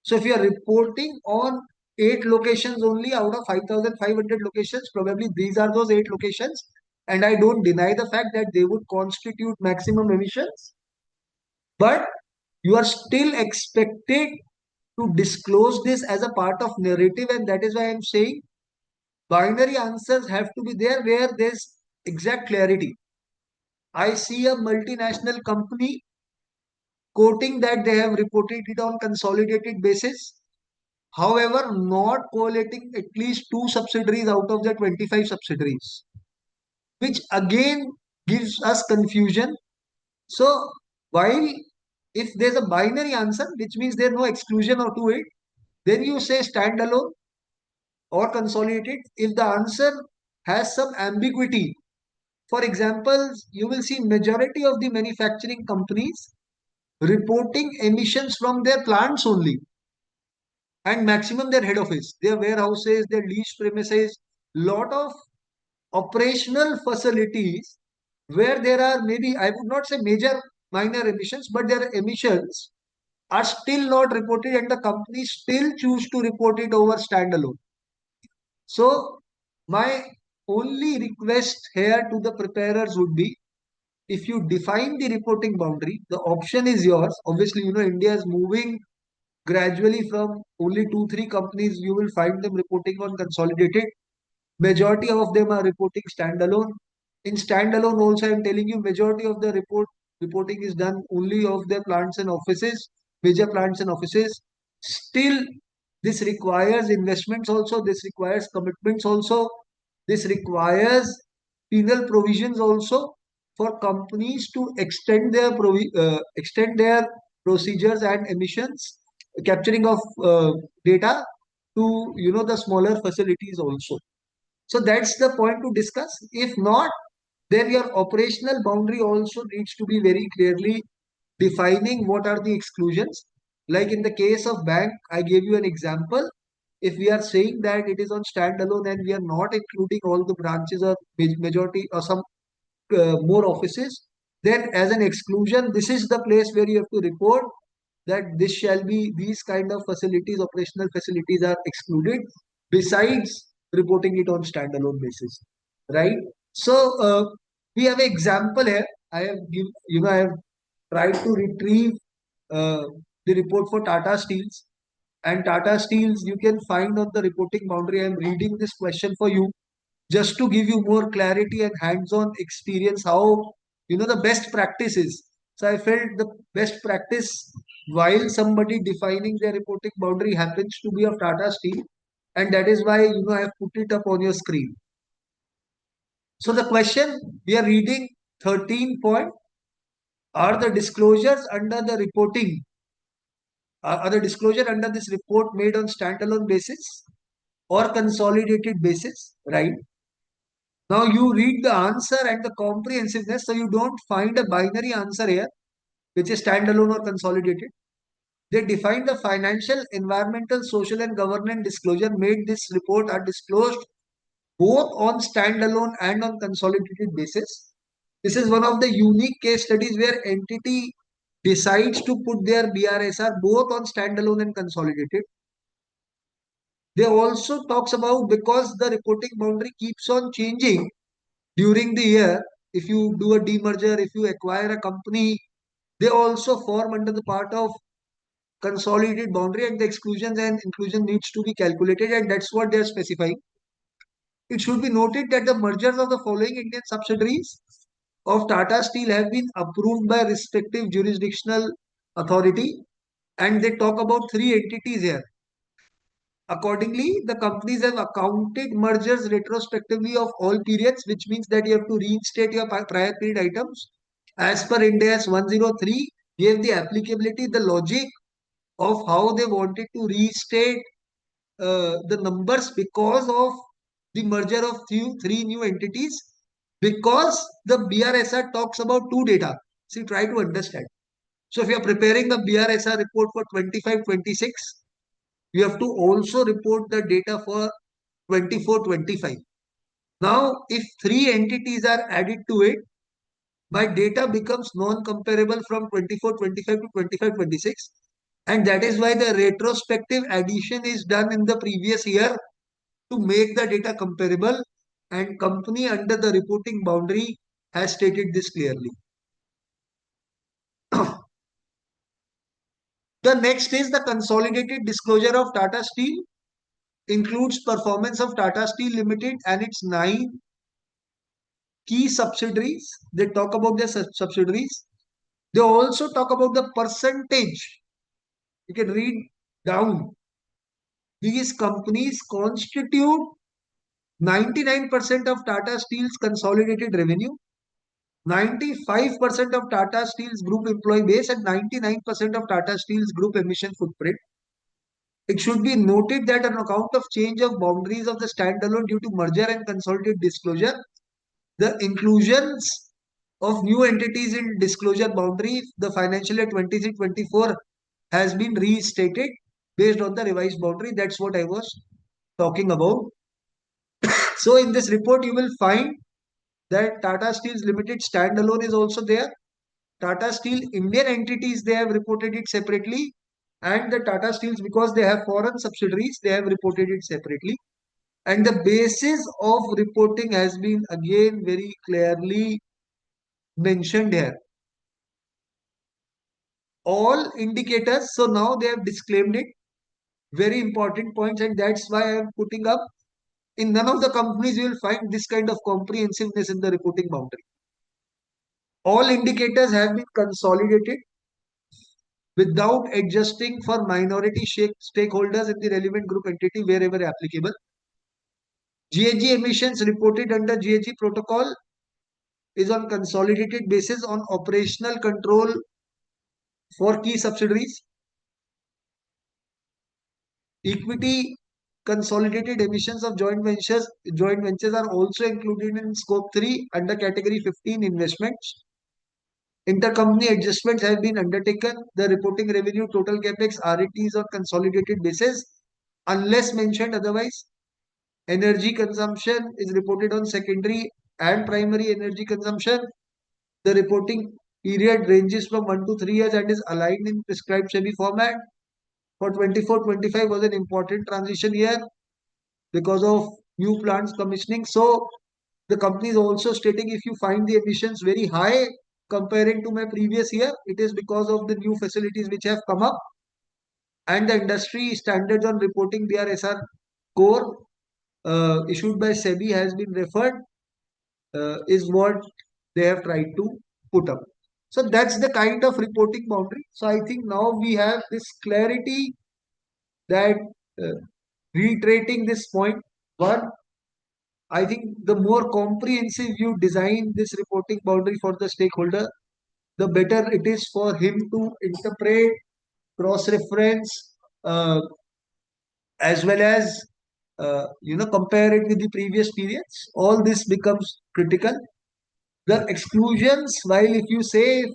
So if you are reporting on 8 locations only out of 5,500 locations, probably these are those 8 locations. And I don't deny the fact that they would constitute maximum emissions, but you are still expected to disclose this as a part of narrative. And that is why I'm saying binary answers have to be there where there's exact clarity. I see a multinational company quoting that they have reported it on consolidated basis. However, not collating at least 2 subsidiaries out of the 25 subsidiaries, which again gives us confusion. So while if there's a binary answer, which means there's no exclusion or to it, then you say standalone or consolidated. If the answer has some ambiguity, for example, you will see majority of the manufacturing companies reporting emissions from their plants only and maximum their head office, their warehouses, their leased premises, lot of operational facilities where there are maybe, I would not say major, minor emissions, but their emissions are still not reported and the company still choose to report it over standalone. So my only request here to the preparers would be, if you define the reporting boundary, the option is yours. Obviously, India is moving gradually from only two, three companies. You will find them reporting on consolidated. Majority of them are reporting standalone. In standalone also, I'm telling you, majority of the reporting is done only of their plants and offices, major plants and offices. Still, this requires investments also, this requires commitments also, this requires penal provisions also for companies to extend their procedures and emissions, capturing of data to the smaller facilities also. So that's the point to discuss. If not, then your operational boundary also needs to be very clearly defining what are the exclusions. Like in the case of bank, I gave you an example. If we are saying that it is on standalone and we are not including all the branches or majority or some more offices, then as an exclusion, this is the place where you have to report that this shall be, these kind of facilities, operational facilities are excluded, besides reporting it on standalone basis, right? So we have an example here. I have tried to retrieve uh, the report for Tata Steels, and Tata Steels you can find on the reporting boundary. I am reading this question for you just to give you more clarity and hands-on experience how the best practice is. So I felt the best practice while somebody defining their reporting boundary happens to be of Tata Steel, and that is why I have put it up on your screen. So the question we are reading 13 point, are the disclosures under the reporting are the disclosure under this report made on standalone basis or consolidated basis, right? Now you read the answer and the comprehensiveness, so you don't find a binary answer here, which is standalone or consolidated. They define the financial, environmental, social, and governance disclosure made this report are disclosed both on standalone and on consolidated basis. This is one of the unique case studies where entity decides to put their BRSR both on standalone and consolidated. They also talks about, because the reporting boundary keeps on changing during the year, if you do a demerger, if you acquire a company, they also form under the part of consolidated boundary, and the exclusions and inclusion needs to be calculated, and that's what they are specifying. It should be noted that the mergers of the following Indian subsidiaries of Tata Steel have been approved by respective jurisdictional authority, and they talk about three entities here. Accordingly, the companies have accounted mergers retrospectively of all periods, which means that you have to reinstate your prior period items. As per Ind AS 103, gave the applicability, the logic of how they wanted to restate the numbers because of the merger of three new entities, because the BRSR talks about two data. See, try to understand. So if you are preparing the BRSR report for 25-26, you have to also report the data for 24-25. Now, if three entities are added to it, my data becomes non-comparable from 24-25 to 25-26. And that is why the retrospective addition is done in the previous year to make the data comparable. And company under the reporting boundary has stated this clearly. The next is the consolidated disclosure of Tata Steel, includes performance of Tata Steel Limited and its 9 key subsidiaries. They talk about their subsidiaries. They also talk about the percentage. You can read down. These companies constitute 99% of Tata Steel's consolidated revenue, 95% of Tata Steel's group employee base, and 99% of Tata Steel's group emission footprint. It should be noted that on account of change of boundaries of the standalone due to merger and consolidated disclosure, the inclusions of new entities in disclosure boundary, the financial year 23-24 has been restated based on the revised boundary. That's what I was talking about. So in this report, you will find that Tata Steel Limited standalone is also there. Tata Steel Indian entities, they have reported it separately. And the Tata Steels, because they have foreign subsidiaries, they have reported it separately. And the basis of reporting has been again very clearly mentioned here. All indicators, so now they have disclaimed it. Very important points, and that's why I am putting up. In none of the companies you will find this kind of comprehensiveness in the reporting boundary. All indicators have been consolidated without adjusting for minority stakeholders in the relevant group entity wherever applicable. GHG emissions reported under GHG protocol is on consolidated basis on operational control for key subsidiaries. Equity consolidated emissions of joint ventures are also included in scope 3 under category 15 investments. Intercompany adjustments have been undertaken. The reporting revenue total capex RETs on consolidated basis unless mentioned otherwise. Energy consumption is reported on secondary and primary energy consumption. The reporting period ranges from 1 to 3 years and is aligned in prescribed SEBI format. For 24-25 was an important transition year because of new plants commissioning. So the company is also stating if you find the emissions very high comparing to my previous year, it is because of the new facilities which have come up, and the industry standards on reporting BRSR core issued by SEBI has been referred, is what they have tried to put up. So that's the kind of reporting boundary. So I think now we have this clarity that uh, reiterating this point. One, I think the more comprehensive you design this reporting boundary for the stakeholder, the better it is for him to interpret, cross-reference, as well as compare it with the previous periods. All this becomes critical. The exclusions, while if you say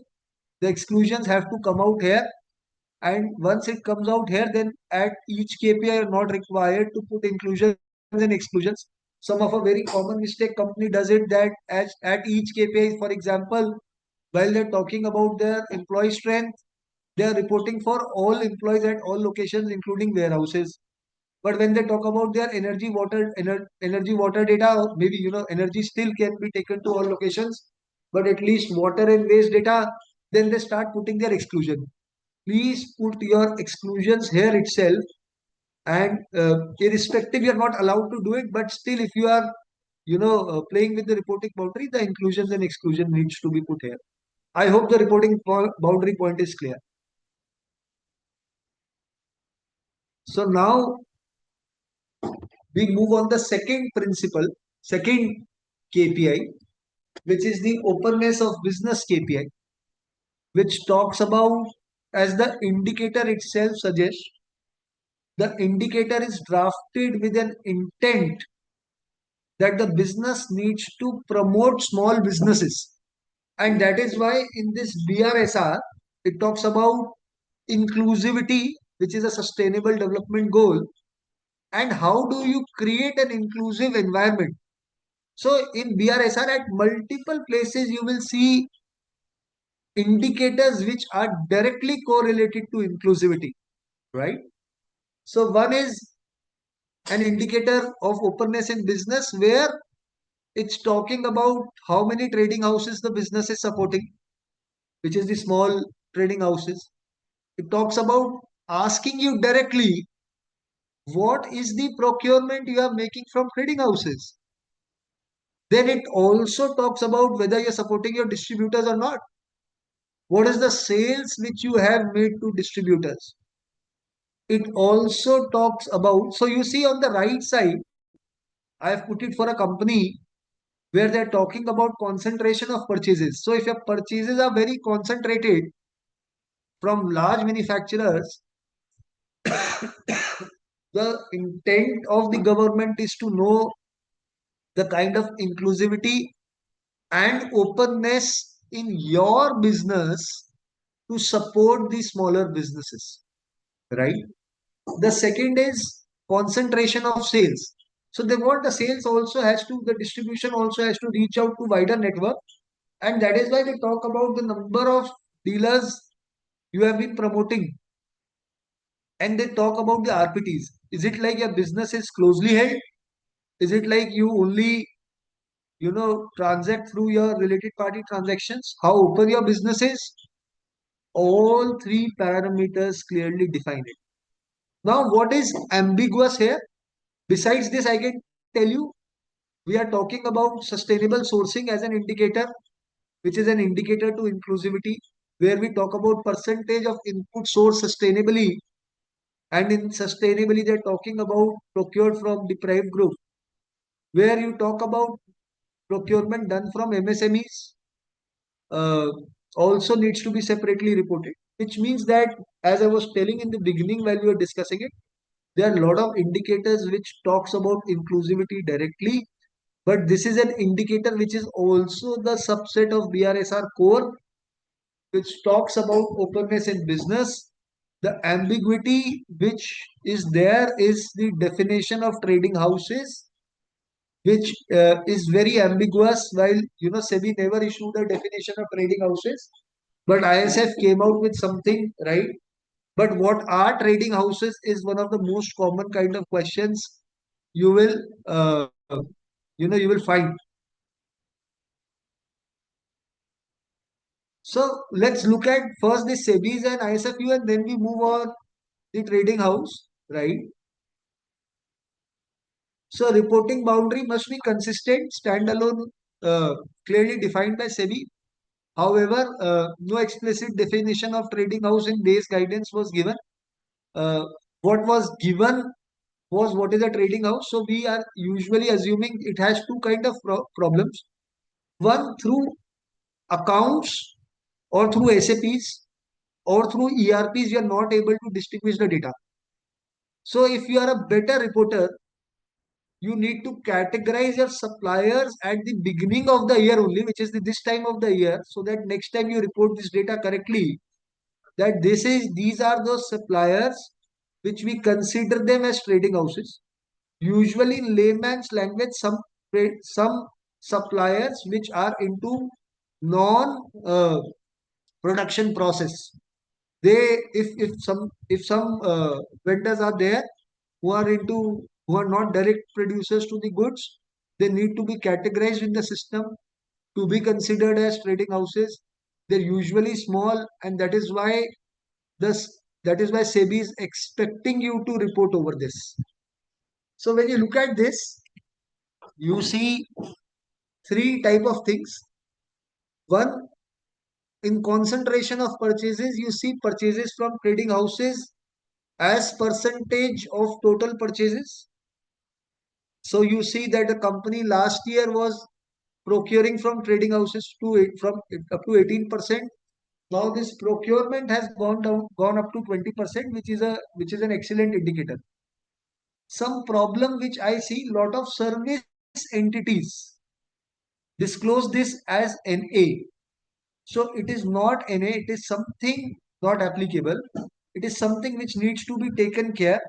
the exclusions have to come out here, and once it comes out here, then at each KPI you're not required to put inclusions and exclusions. Some of a very common mistake company does it that as at each KPI, for example, while they're talking about their employee strength, they are reporting for all employees at all locations, including warehouses. But when they talk about their energy water data, maybe energy still can be taken to all locations, but at least water and waste data, then they start putting their exclusion. Please put your exclusions here itself, and irrespective, you are not allowed to do it. But still, if you are playing with the reporting boundary, the inclusions and exclusion needs to be put here. I hope the reporting boundary point is clear. So now we move on the second principle, second KPI, which is the openness of business KPI, which talks about, as the indicator itself suggests, the indicator is drafted with an intent that the business needs to promote small businesses. And that is why in this BRSR, it talks about inclusivity, which is a sustainable development goal, and how do you create an inclusive environment. So in BRSR, at multiple places, you will see indicators which are directly correlated to inclusivity, right? So one is an indicator of openness in business where it's talking about how many trading houses the business is supporting, which is the small trading houses. It talks about asking you directly what is the procurement you are making from trading houses. Then it also talks about whether you're supporting your distributors or not. What is the sales which you have made to distributors? It also talks about, so you see on the right side, I have put it for a company where they're talking about concentration of purchases. So if your purchases are very concentrated from large manufacturers, the intent of the government is to know the kind of inclusivity and openness in your business to support the smaller businesses, right? The second is concentration of sales. So they want the sales also has to, the distribution also has to reach out to wider network. And that is why they talk about the number of dealers you have been promoting. And they talk about the RPTs. Is it like your business is closely held? Is it like you only, transact through your related party transactions? How open your business is? All three parameters clearly define it. Now, what is ambiguous here? Besides this, I can tell you we are talking about sustainable sourcing as an indicator, which is an indicator to inclusivity, where we talk about percentage of input source sustainably. And in sustainably, they're talking about procured from deprived group, where you talk about procurement done from MSMEs, uh, also needs to be separately reported, which means that, as I was telling in the beginning while we were discussing it, there are a lot of indicators which talks about inclusivity directly, but this is an indicator which is also the subset of BRSR core, which talks about openness in business. The ambiguity which is there is the definition of trading houses, which is very ambiguous. While SEBI never issued a definition of trading houses, but ISF came out with something, right? But what are trading houses is one of the most common kind of questions you will uh, you will find. So let's look at first the SEBIs and ISFU, and then we move on the trading house, right? So reporting boundary must be consistent, standalone, uh, clearly defined by SEBI. However, no explicit definition of trading house in base guidance was given. Uh, what was given was what is a trading house. So we are usually assuming it has two kind of problems. One, through accounts or through SAPs or through ERPs, you are not able to distinguish the data. So if you are a better reporter, you need to categorize your suppliers at the beginning of the year only, which is this time of the year, so that next time you report this data correctly, that these are those suppliers which we consider them as trading houses. Usually in layman's language, some suppliers which are into non production process, they if some vendors are there who are not direct producers to the goods, they need to be categorized in the system to be considered as trading houses. They're usually small, and this that is why SEBI is expecting you to report over this. So when you look at this, you see three type of things. One, in concentration of purchases, you see purchases from trading houses as percentage of total purchases. So you see that the company last year was procuring from trading houses from up to 18%. Now this procurement has gone up to 20%, which is an excellent indicator. Some problem which I see, lot of service entities disclose this as NA. So it is not NA, it is something not applicable. It is something which needs to be taken care.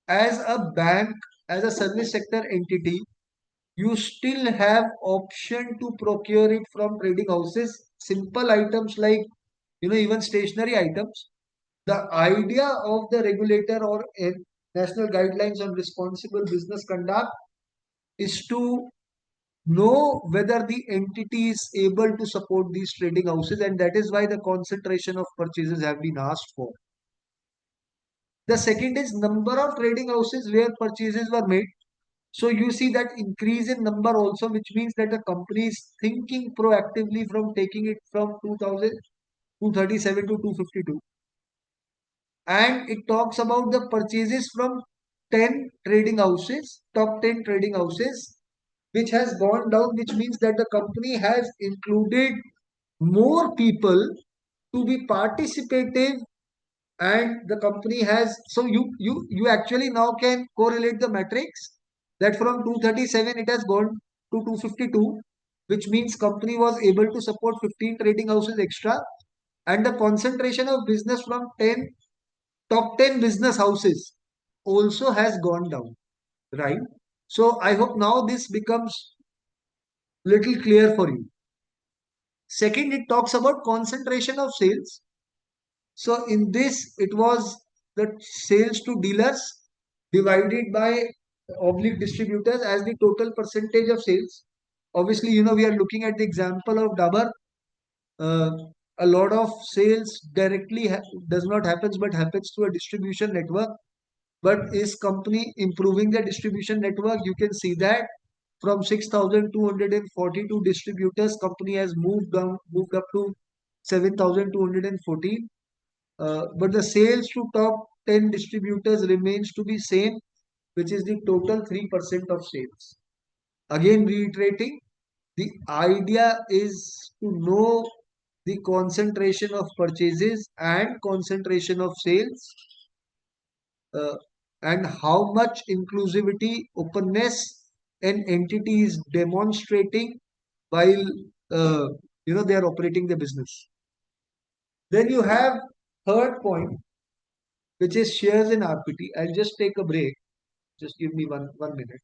As a bank, as a service sector entity, you still have option to procure it from trading houses. Simple items like, even stationary items. The idea of the regulator or national guidelines on responsible business conduct is to know whether the entity is able to support these trading houses, and that is why the concentration of purchases have been asked for. The second is number of trading houses where purchases were made. So you see that increase in number also, which means that the company is thinking proactively from taking it from 237 to 252. And it talks about the purchases from 10 trading houses, top 10 trading houses, which has gone down, which means that the company has included more people to be participative, and the company has, so you actually now can correlate the metrics that from 237 it has gone to 252, which means company was able to support 15 trading houses extra, and the concentration of business from 10 top 10 business houses also has gone down, right? So I hope now this becomes little clear for you. Second, it talks about concentration of sales. So in this, it was the sales to dealers divided by oblique distributors as the total percentage of sales. Obviously, we are looking at the example of Dabar. Uh, a lot of sales directly does not happens, but happens through a distribution network. But is company improving the distribution network? You can see that from 6,242 distributors, company has moved up to 7,214. But the sales to top 10 distributors remains to be same, which is the total 3% of sales. Again, reiterating, the idea is to know the concentration of purchases and concentration of sales, uh, and how much inclusivity, openness an entity is demonstrating while they are operating the business. Then you have third point, which is shares in RPT. I'll just take a break. Just give me one minute.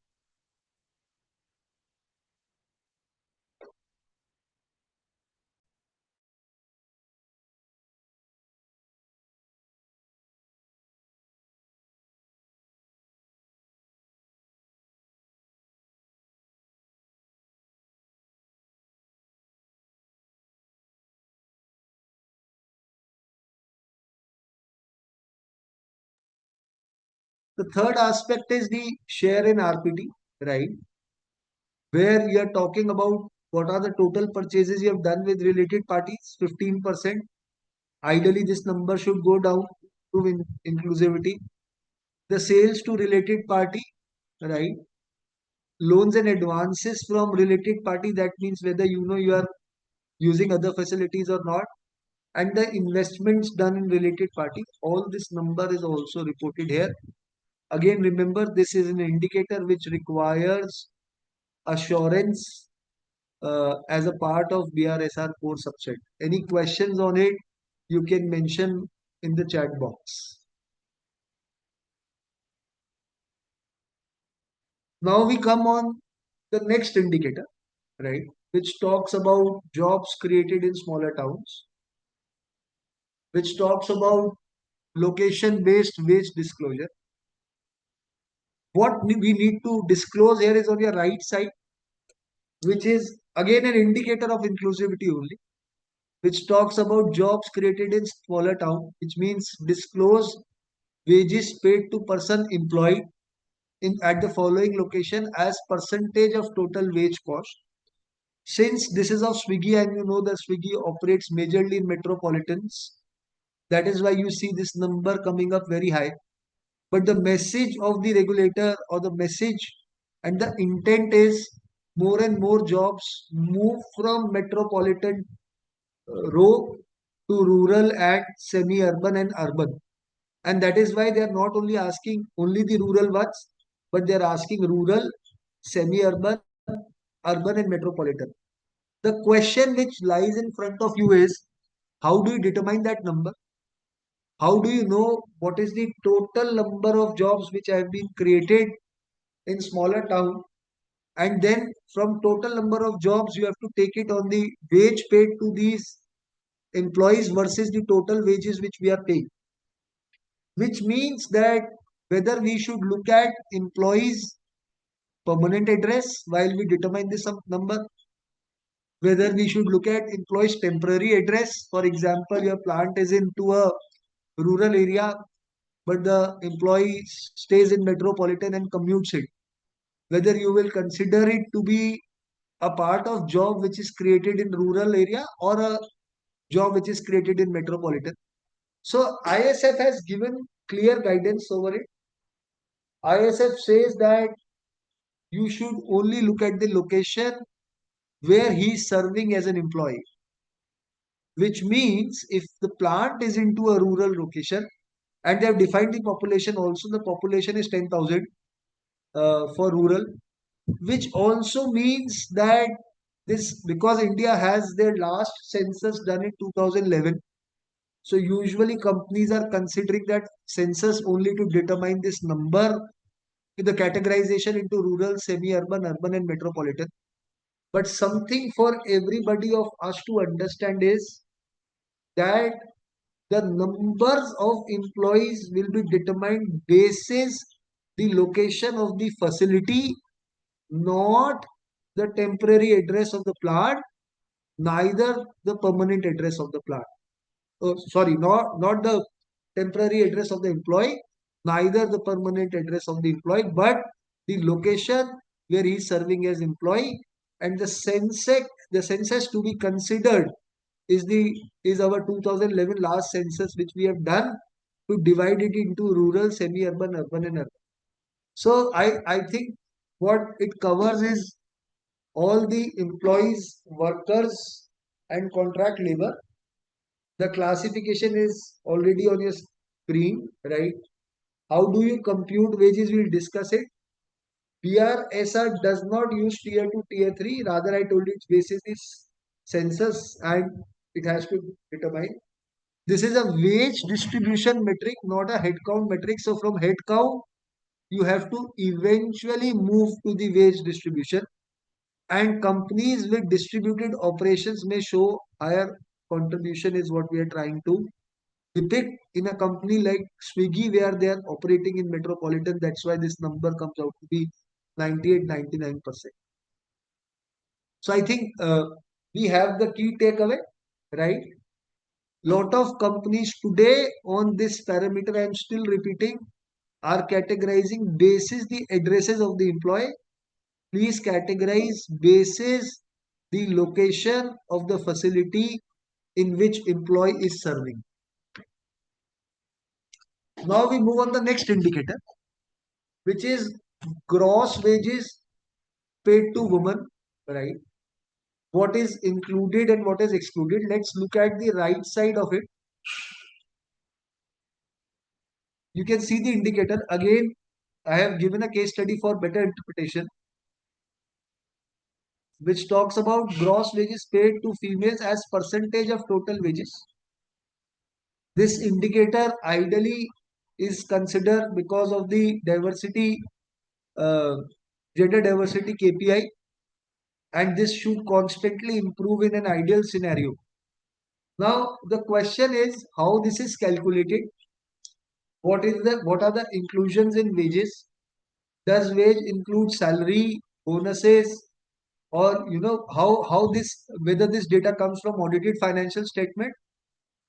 The third aspect is the share in RPT, right? Where you are talking about what are the total purchases you have done with related parties, 15%. Ideally, this number should go down to inclusivity. The sales to related party, right? Loans and advances from related party, that means whether you are using other facilities or not, and the investments done in related party, all this number is also reported here. Again, remember, this is an indicator which requires assurance as a part of BRSR core subset. Any questions on it, you can mention in the chat box. Now we come on the next indicator, right, which talks about jobs created in smaller towns, which talks about location-based wage disclosure. What we need to disclose here is on your right side, which is again an indicator of inclusivity only, which talks about jobs created in smaller town, which means disclose wages paid to person employed in at the following location as percentage of total wage cost. Since this is of Swiggy and you know that Swiggy operates majorly in metropolitans, that is why you see this number coming up very high. But the message of the regulator or the message and the intent is more and more jobs move from metropolitan row to rural and semi-urban and urban. And that is why they are not only asking only the rural ones, but they are asking rural, semi-urban, urban and metropolitan. The question which lies in front of you is, how do you determine that number? How do you know what is the total number of jobs which have been created in smaller town? And then from total number of jobs, you have to take it on the wage paid to these employees versus the total wages which we are paying. Which means that whether we should look at employees' permanent address while we determine this number, whether we should look at employees' temporary address. For example, your plant is into a rural area, but the employee stays in metropolitan and commutes it. Whether you will consider it to be a part of job which is created in rural area or a job which is created in metropolitan. So ISF has given clear guidance over it. ISF says that you should only look at the location where he is serving as an employee, which means if the plant is into a rural location and they have defined the population also, the population is 10,000 for rural, which also means that this, because India has their last census done in 2011, so usually companies are considering that census only to determine this number with the categorization into rural, semi-urban, urban and metropolitan. But something for everybody of us to understand is that the numbers of employees will be determined basis the location of the facility, not the temporary address of the plant, neither the permanent address of the plant. Oh, sorry, not the temporary address of the employee, neither the permanent address of the employee, but the location where he is serving as employee. And the census to be considered is our 2011 last census which we have done to divide it into rural, semi-urban, urban and urban. So I think what it covers is all the employees, workers and contract labor. The classification is already on your screen, right? How do you compute wages? We'll discuss it. BRSR does not use tier 2, tier 3. Rather, I told you its basis is census and it has to determine. This is a wage distribution metric, not a headcount metric. So from headcount, you have to eventually move to the wage distribution. And companies with distributed operations may show higher contribution is what we are trying to depict in a company like Swiggy where they are operating in metropolitan. That's why this number comes out to be 98, 99%. So I think we have the key takeaway, right? Lot of companies today on this parameter, I am still repeating, are categorizing basis the addresses of the employee. Please categorize basis the location of the facility in which employee is serving. Now we move on the next indicator, which is gross wages paid to women, right? What is included and what is excluded. Let's look at the right side of it. You can see the indicator. Again, I have given a case study for better interpretation, which talks about gross wages paid to females as percentage of total wages. This indicator ideally is considered because of the diversity, uh, gender diversity KPI, and this should constantly improve in an ideal scenario. Now, the question is how this is calculated. What are the inclusions in wages? Does wage include salary, bonuses, or how this, whether this data comes from audited financial statement?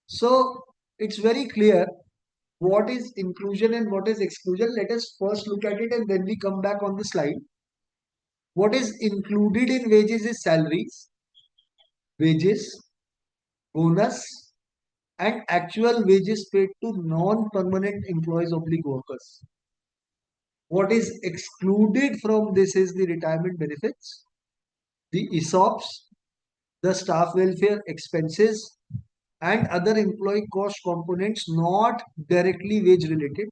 So it's very clear what is inclusion and what is exclusion. Let us first look at it and then we come back on the slide. What is included in wages is salaries, wages, bonus, and actual wages paid to non-permanent employees oblique workers. What is excluded from this is the retirement benefits, the ESOPs, the staff welfare expenses, and other employee cost components not directly wage related,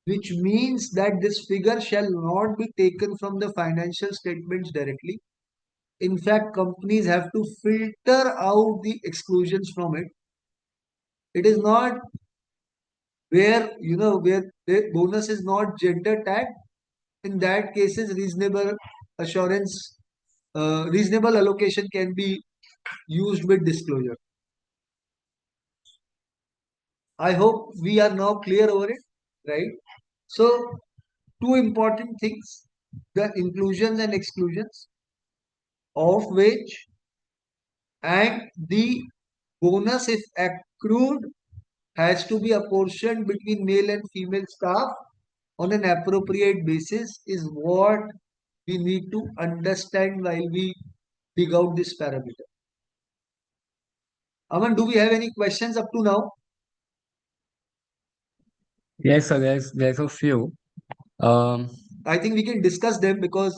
which means that this figure shall not be taken from the financial statements directly. In fact, companies have to filter out the exclusions from it. It is not where the bonus is not gender tagged. In that cases, reasonable allocation can be used with disclosure. I hope we are now clear over it, right? So, two important things: the inclusions and exclusions of wage and the bonus, if accrued, has to be apportioned between male and female staff on an appropriate basis, is what we need to understand while we dig out this parameter. Aman, do we have any questions up to now? Yes, sir, there's a few. Um, I think we can discuss them because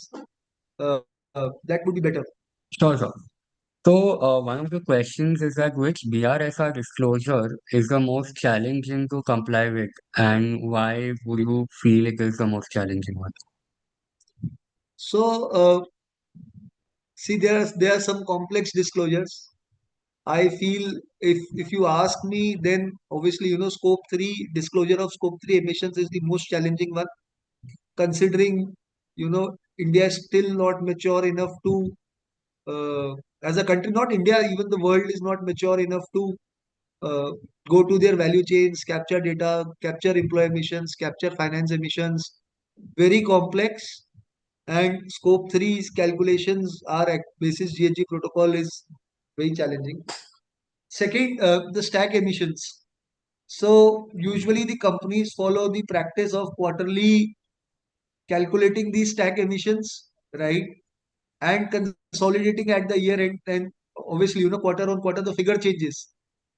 that would be better. sure, sure. So, one of the questions is that which BRSR disclosure is the most challenging to comply with, and why would you feel it is the most challenging one? So, see, there are some complex disclosures. I feel if you ask me, then obviously scope three disclosure of scope three emissions is the most challenging one, considering India is still not mature enough to as a country, not India, even the world is not mature enough to uh, go to their value chains, capture data, capture employee emissions, capture finance emissions. Very complex. And scope 3's calculations are at basis GHG protocol is very challenging. Second, the stack emissions. So usually the companies follow the practice of quarterly calculating the stack emissions, right? And consolidating at the year end. And obviously, quarter on quarter the figure changes.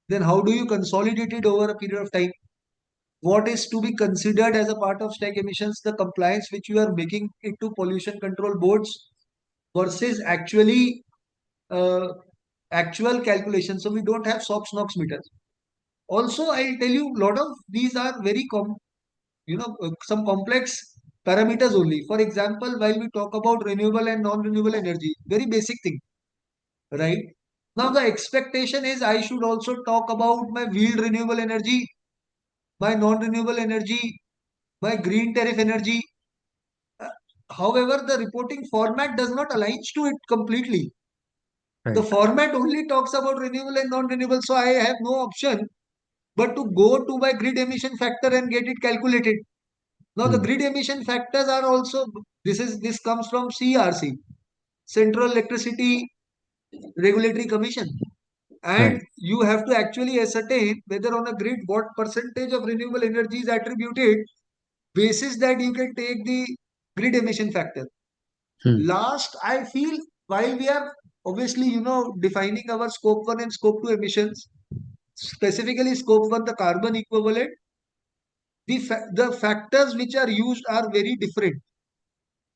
Then how do you consolidate it over a period of time? What is to be considered as a part of stack emissions? The compliance which you are making it to pollution control boards versus uh, actual calculation. So we don't have SOx NOx meters. Also, I'll tell you, a lot of these are some complex parameters only. For example, while we talk about renewable and non-renewable energy, very basic thing, right? Now the expectation is I should also talk about my wheeled renewable energy, my non-renewable energy, my green tariff energy. Uh, However, the reporting format does not align to it completely. The Right. format only talks about renewable and non-renewable, so I have no option but to go to my grid emission factor and get it calculated. Now the Hmm. grid emission factors are also this comes from CRC, Central Electricity Regulatory Commission, Right. and you have to actually ascertain whether on a grid what percentage of renewable energy is attributed. Basis that you can take the grid emission factor. Hmm. Last, I feel while we are obviously defining our scope 1 and scope 2 emissions, specifically scope 1 the carbon equivalent, the factors which are used are very different.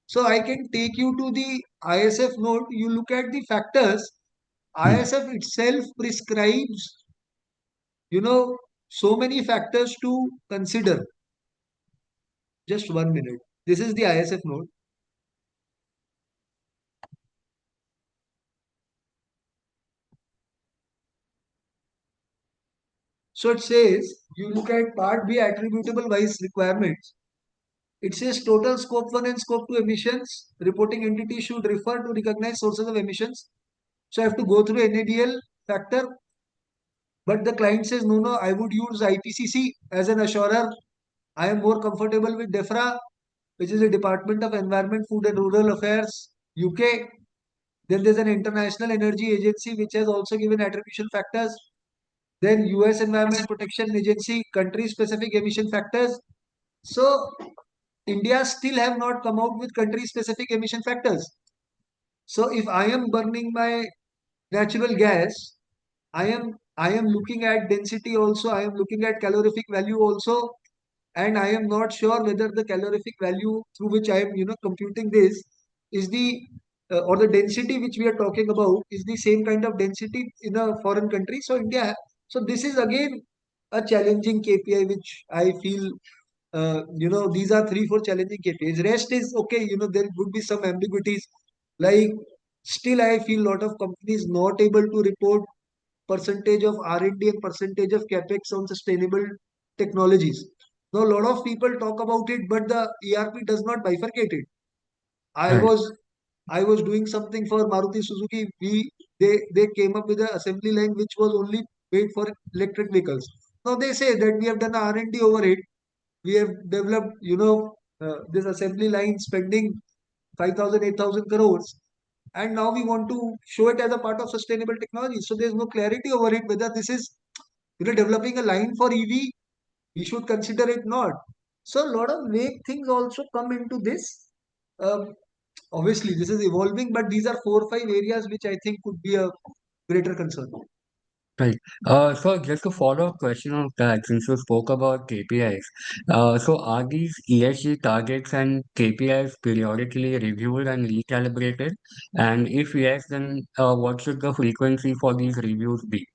So I can take you to the ISF note. You look at the factors. Hmm. ISF itself prescribes, so many factors to consider. Just 1 minute. This is the ISF note. So it says you look at part B attributable wise requirements. It says total scope 1 and scope 2 emissions. Reporting entity should refer to recognized sources of emissions. So I have to go through NADL factor. But the client says, no, no, I would use IPCC as an assurer. I am more comfortable with DEFRA, which is the Department of Environment, Food and Rural Affairs, UK. Then there's an International Energy Agency, which has also given attribution factors. Then US Environment Protection Agency, country-specific emission factors. So India still have not come out with country-specific emission factors. So if I am burning my natural gas, I am looking at density also. I am looking at calorific value also, and I am not sure whether the calorific value through which I am computing this is the or the density which we are talking about is the same kind of density in a foreign country. So India. So this is again a challenging KPI which I feel these are three, four challenging KPIs. Rest is okay. There would be some ambiguities. Like still, I feel a lot of companies not able to report percentage of R&D and percentage of capex on sustainable technologies. Now, a lot of people talk about it, but the ERP does not bifurcate it. I Right. was I was doing something for Maruti Suzuki. They came up with an assembly line which was only made for electric vehicles. Now they say that we have done R&D over it. We have developed, this assembly line spending 5,000, 8,000 crores. And now we want to show it as a part of sustainable technology. So there's no clarity over it whether this is, developing a line for EV. We should consider it not. So a lot of vague things also come into this. Um, Obviously, this is evolving, but these are 4 or 5 areas which I think could be a greater concern. Right. So just a follow-up question on that, since you spoke about KPIs. So are these ESG targets and KPIs periodically reviewed and recalibrated? And if yes, then what should the frequency for these reviews be?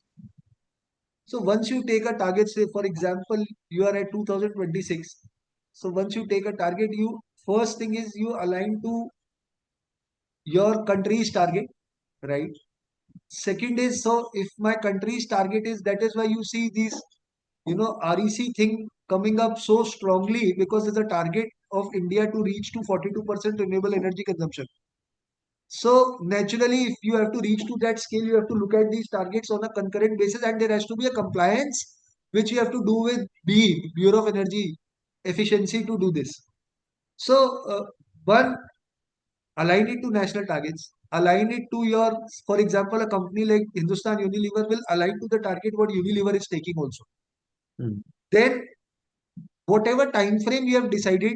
So once you take a target, say for example, you are at 2026. So once you take a target, you first thing is you align to your country's target, right? Second is, so if my country's target is, that is why you see these, REC thing coming up so strongly, because there's a target of India to reach to 42% renewable energy consumption. So naturally, if you have to reach to that scale, you have to look at these targets on a concurrent basis, and there has to be a compliance which you have to do with Bureau of Energy Efficiency to do this. So one, align it to national targets, align it to your, for example, a company like Hindustan Unilever will align to the target what Unilever is taking also. Hmm. Then whatever time frame you have decided,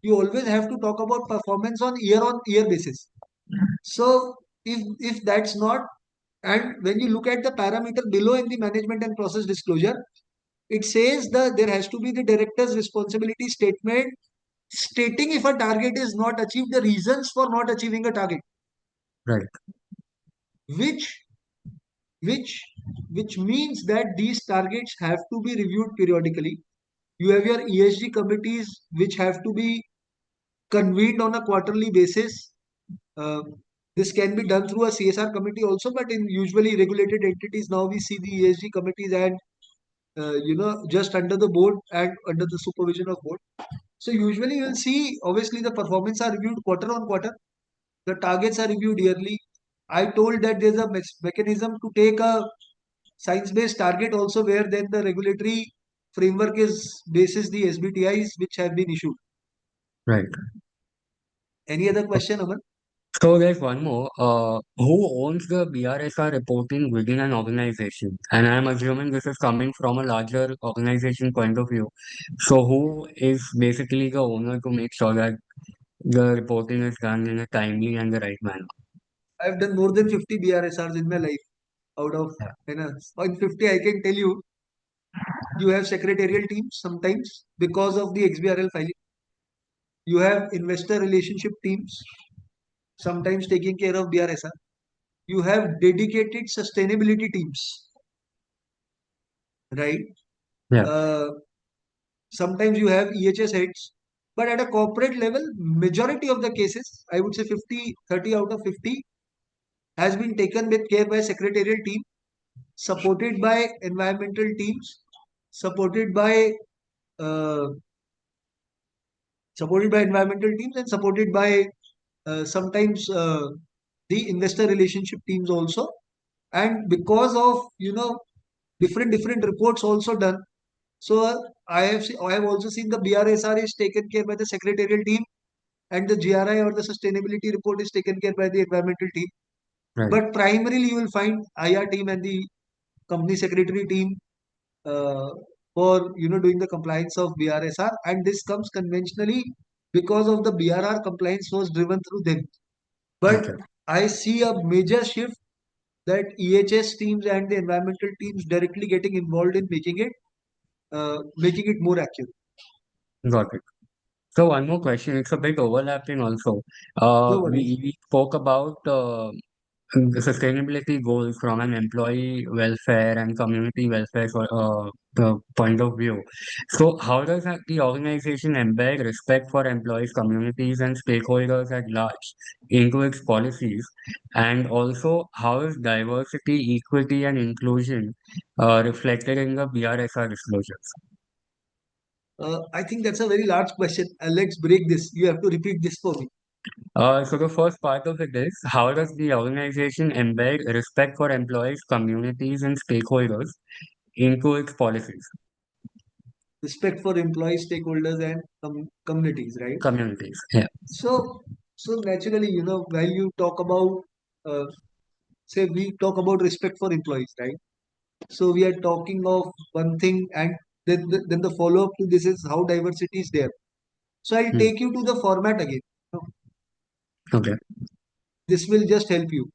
you always have to talk about performance on year basis. So if that's not, and when you look at the parameter below in the management and process disclosure, it says that there has to be the director's responsibility statement stating if a target is not achieved, the reasons for not achieving a target, Right. which which which means that these targets have to be reviewed periodically. You have your ESG committees which have to be convened on a quarterly basis. Uh, this can be done through a CSR committee also, but in usually regulated entities now we see the ESG committees and just under the board and under the supervision of board. So usually you'll see obviously the performance are reviewed quarter on quarter, the targets are reviewed yearly. I told that there's a mechanism to take a science-based target also, where then the regulatory framework is basis the SBTIs which have been issued. Right. Any other question, Aman? So there's one more. Who owns the BRSR reporting within an organization? And I'm assuming this is coming from a larger organization point of view. So who is basically the owner to make sure that the reporting is done in a timely and the right manner? I've done more than 50 BRSRs in my life. Out of, Yeah. in 50, I can tell you, you have secretarial teams sometimes because of the XBRL filing. You have investor relationship teams sometimes taking care of BRSR. You have dedicated sustainability teams, right? Yeah. Uh, Sometimes you have EHS heads, but at a corporate level, majority of the cases, I would say 50, 30 out of 50, has been taken with care by secretarial team, supported by environmental teams, supported by uh, environmental teams, and supported by sometimes the investor relationship teams also. And because of different reports also done. So I have also seen the BRSR is taken care by the secretarial team, and the GRI or the sustainability report is taken care by the environmental team. Right. But primarily, you will find IR team and the company secretary team uh, for doing the compliance of BRSR, and this comes conventionally because of the BRR compliance was driven through them. But Okay. I see a major shift that EHS teams and the environmental teams directly getting involved in making it more accurate. Got it. So one more question. It's a bit overlapping also. No worries. We spoke about the sustainability goals from an employee welfare and community welfare point of view. So, how does the organization embed respect for employees, communities, and stakeholders at large into its policies? And also, how is diversity, equity, and inclusion reflected in the BRSR disclosures? I think that's a very large question. Let's break this. You have to repeat this for me. So the first part of it is, how does the organization embed respect for employees, communities, and stakeholders into its policies? Respect for employees, stakeholders, and communities, right? Communities. Yeah. So, so naturally, when you talk about, uh, say, we talk about respect for employees, right? So we are talking of one thing, and then the follow up to this is how diversity is there. So I'll Hmm. take you to the format again. Okay. This will just help you.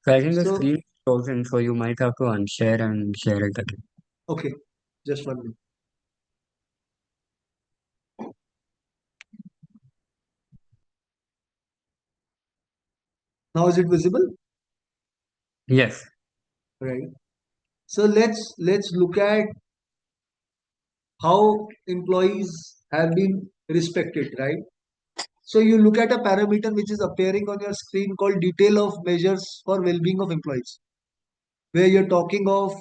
So I think the So screen. frozen, so you might have to unshare and share it again. Okay, just 1 minute. Now is it visible? Yes. Right. So let's look at how employees have been respected, right? So you look at a parameter which is appearing on your screen called detail of measures for well-being of employees, where you're talking of,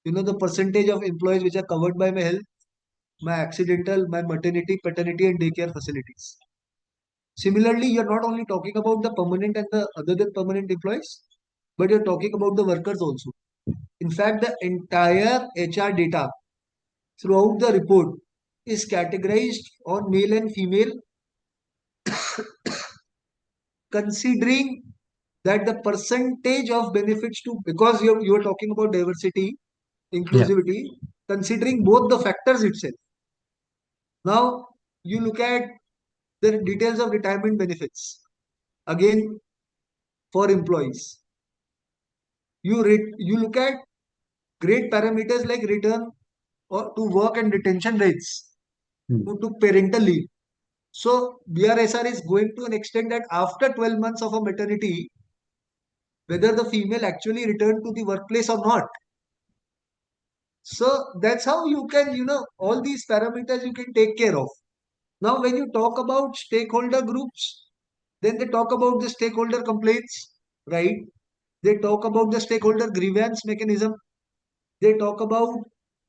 the percentage of employees which are covered by my health, my accidental, my maternity, paternity, and daycare facilities. Similarly, you're not only talking about the permanent and the other than permanent employees, but you're talking about the workers also. In fact, the entire HR data throughout the report is categorized on male and female, considering that the percentage of benefits to, because you're talking about diversity, Yeah. inclusivity, considering both the factors itself. Now you look at the details of retirement benefits. Again, for employees, you look at great parameters like return or to work and retention rates, Hmm. who took parental leave. So BRSR is going to an extent that after 12 months of a maternity, whether the female actually returned to the workplace or not. So that's how you can, all these parameters you can take care of. Now, when you talk about stakeholder groups, then they talk about the stakeholder complaints, right? They talk about the stakeholder grievance mechanism. They talk about,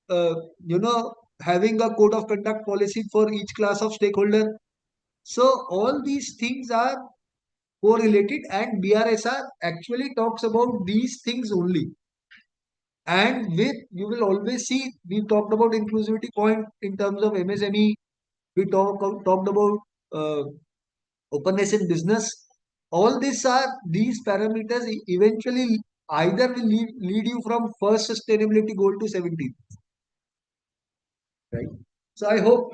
uh, you know, having a code of conduct policy for each class of stakeholder. So all these things are correlated, and BRSR actually talks about these things only. And with you will always see we talked about inclusivity point in terms of MSME. We talked about uh, openness in business. All these parameters eventually either will lead you from first sustainability goal to 17, right? So I hope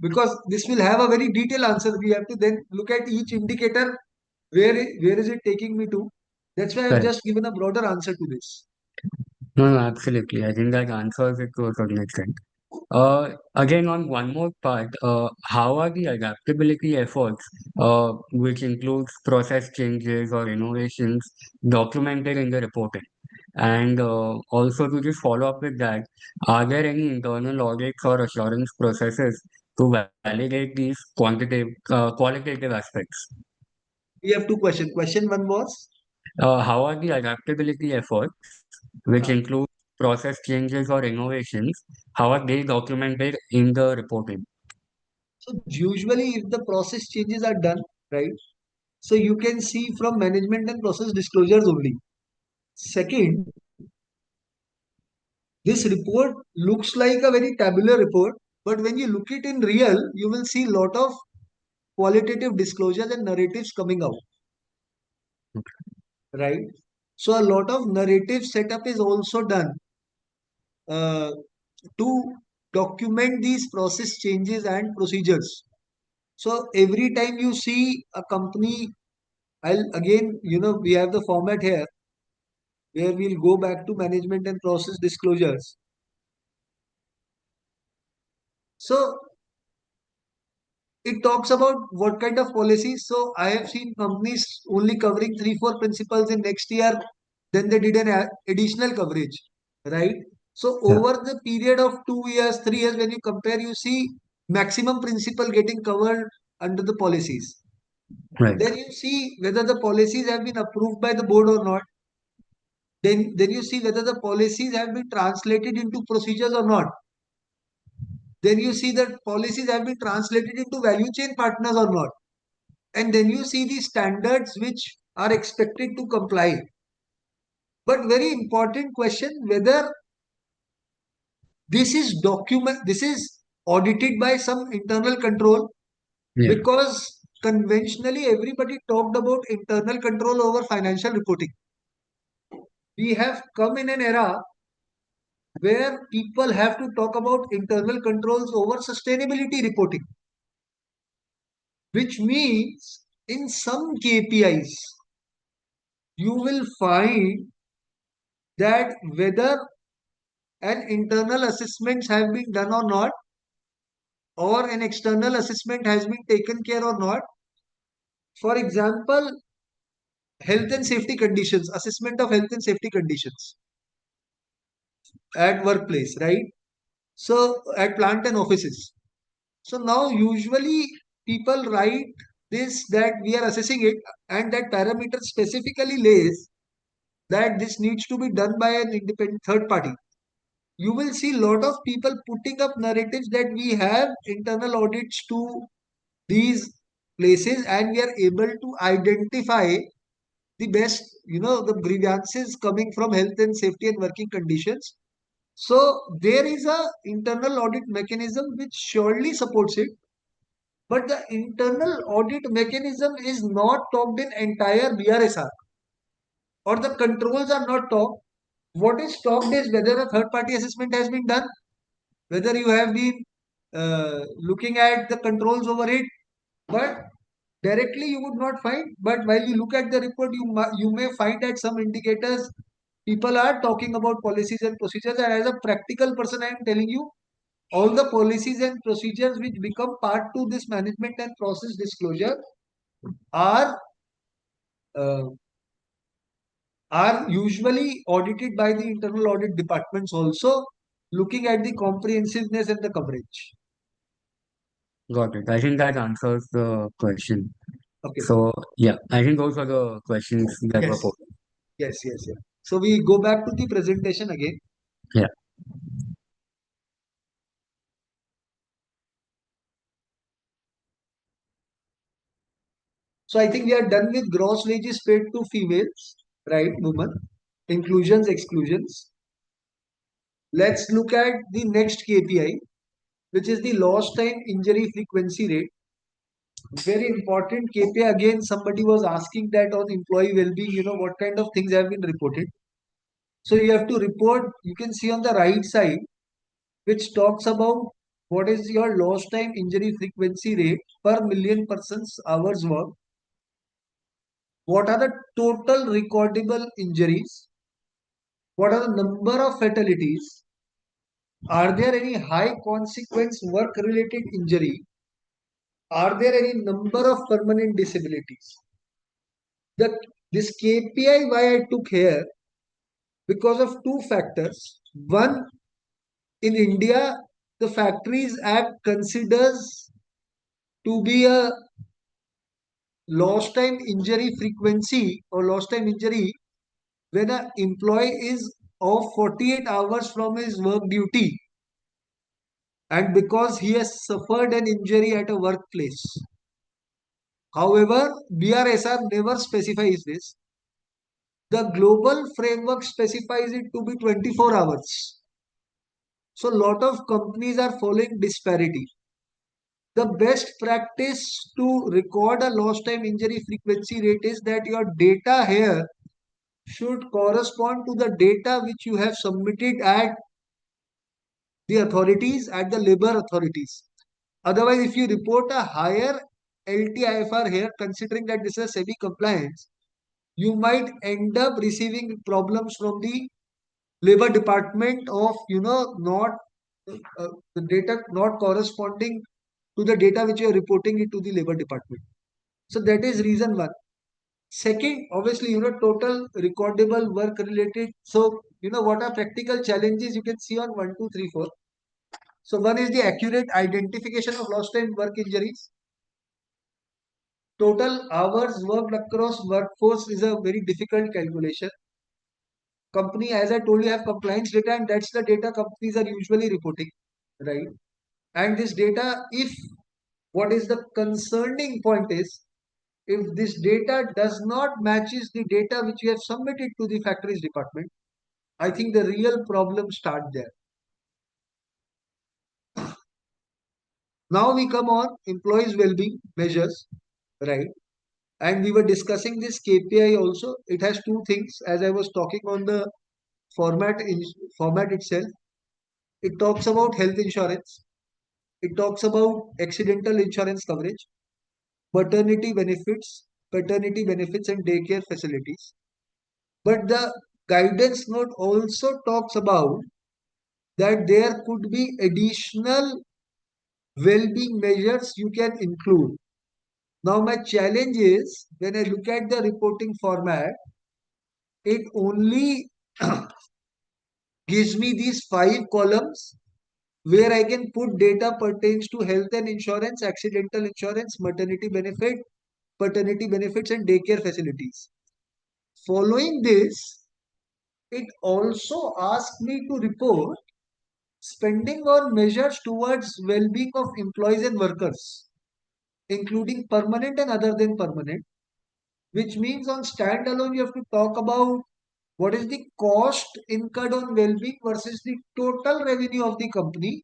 because this will have a very detailed answer, we have to then look at each indicator. Where is it taking me to? That's why I've Correct. just given a broader answer to this. No, no, absolutely. I think that answers it to a certain extent. Again, on one more part, how are the adaptability efforts, which includes process changes or innovations, documented in the reporting? And also to just follow up with that, are there any internal audits or assurance processes to validate these qualitative aspects? We have two questions. Question one was, How are the adaptability efforts, which uh, include process changes or innovations, how are they documented in the reporting? so usually if the process changes are done, right? So you can see from management and process disclosures only. Second, this report looks like a very tabular report, but when you look it in real, you will see lot of qualitative disclosures and narratives coming out, right? So a lot of narrative setup is also done uh, to document these process changes and procedures. So every time you see a company, I'll again, we have the format here where we'll go back to management and process disclosures. So it talks about what kind of policies. So I have seen companies only covering three, four principles in next year. Then they did an additional coverage, right? So Yeah, over the period of 2 years, 3 years, when you compare, you see maximum principle getting covered under the policies. right, Then you see whether the policies have been approved by the board or not. Then you see whether the policies have been translated into procedures or not. Then you see that policies have been translated into value chain partners or not. And then you see the standards which are expected to comply. But very important question whether this is audited by some internal control, yeah, because conventionally everybody talked about internal control over financial reporting. We have come in an era where people have to talk about internal controls over sustainability reporting, which means in some KPIs, you will find that whether an internal assessments have been done or not, or an external assessment has been taken care or not. For example, health and safety conditions, assessment of health and safety conditions at workplace, right? So at plant and offices. So now usually people write this that we are assessing it, and that parameter specifically lays that this needs to be done by an independent third party. You will see a lot of people putting up narratives that we have internal audits to these places and we are able to identify the best, the grievances coming from health and safety and working conditions. So there is a internal audit mechanism which surely supports it, but the internal audit mechanism is not talked in entire BRSR, or the controls are not talked. What is talked is whether a third party assessment has been done, whether you have been looking at the controls over it, but directly you would not find. But while you look at the report, you may find that some indicators people are talking about policies and procedures, and as a practical person I am telling you, all the policies and procedures which become part to this management and process disclosure are uh, are usually audited by the internal audit departments also, looking at the comprehensiveness and the coverage. Got it. I think that answers the question. Okay. So, yeah, I think those are the questions that were Yes. posed. Yes. So we go back to the presentation again. Yeah, So I think we are done with gross wages paid to females, right, women, inclusions, exclusions. Let's look at the next KPI, which is the lost time injury frequency rate. Very important KPI. Again, somebody was asking that on employee well-being, what kind of things have been reported. So you have to report, you can see on the right side, which talks about what is your lost time injury frequency rate per million persons hours worked. What are the total recordable injuries? What are the number of fatalities? Are there any high consequence work related injury? Are there any number of permanent disabilities? The this KPI why I took here, because of two factors. One, in India, the Factories Act considers to be a lost time injury frequency or lost time injury when an employee is off 48 hours from his work duty, and because he has suffered an injury at a workplace. However, BRSR never specifies this. The global framework specifies it to be 24 hours. So a lot of companies are following disparity. The best practice to record a lost time injury frequency rate is that your data here should correspond to the data which you have submitted at the authorities, at the labor authorities. Otherwise, if you report a higher LTIFR here, considering that this is a semi-compliance, you might end up receiving problems from the labor department of, not the data not corresponding to the data which you are reporting it to the labor department. So that is reason one. Second, obviously, total recordable work related. So, what are practical challenges you can see on 1, 2, 3, 4. So one is the accurate identification of lost time work injuries. Total hours worked across workforce is a very difficult calculation. Company, as I told you, have compliance data, and that's the data companies are usually reporting, right? And this data, if what is the concerning point is, if this data does not matches the data which you have submitted to the factories department, I think the real problem start there. Now we come on employees well-being measures, right? And we were discussing this KPI also. It has two things. As I was talking on the format itself, it talks about health insurance. It talks about accidental insurance coverage, maternity benefits, paternity benefits, and daycare facilities. But the guidance note also talks about that there could be additional well-being measures you can include. Now, my challenge is when I look at the reporting format, it only gives me these 5 columns where I can put data pertains to health and insurance, accidental insurance, maternity benefit, paternity benefits, and daycare facilities. Following this, it also asks me to report spending on measures towards well-being of employees and workers, including permanent and other than permanent, which means on standalone you have to talk about what is the cost incurred on well-being versus the total revenue of the company,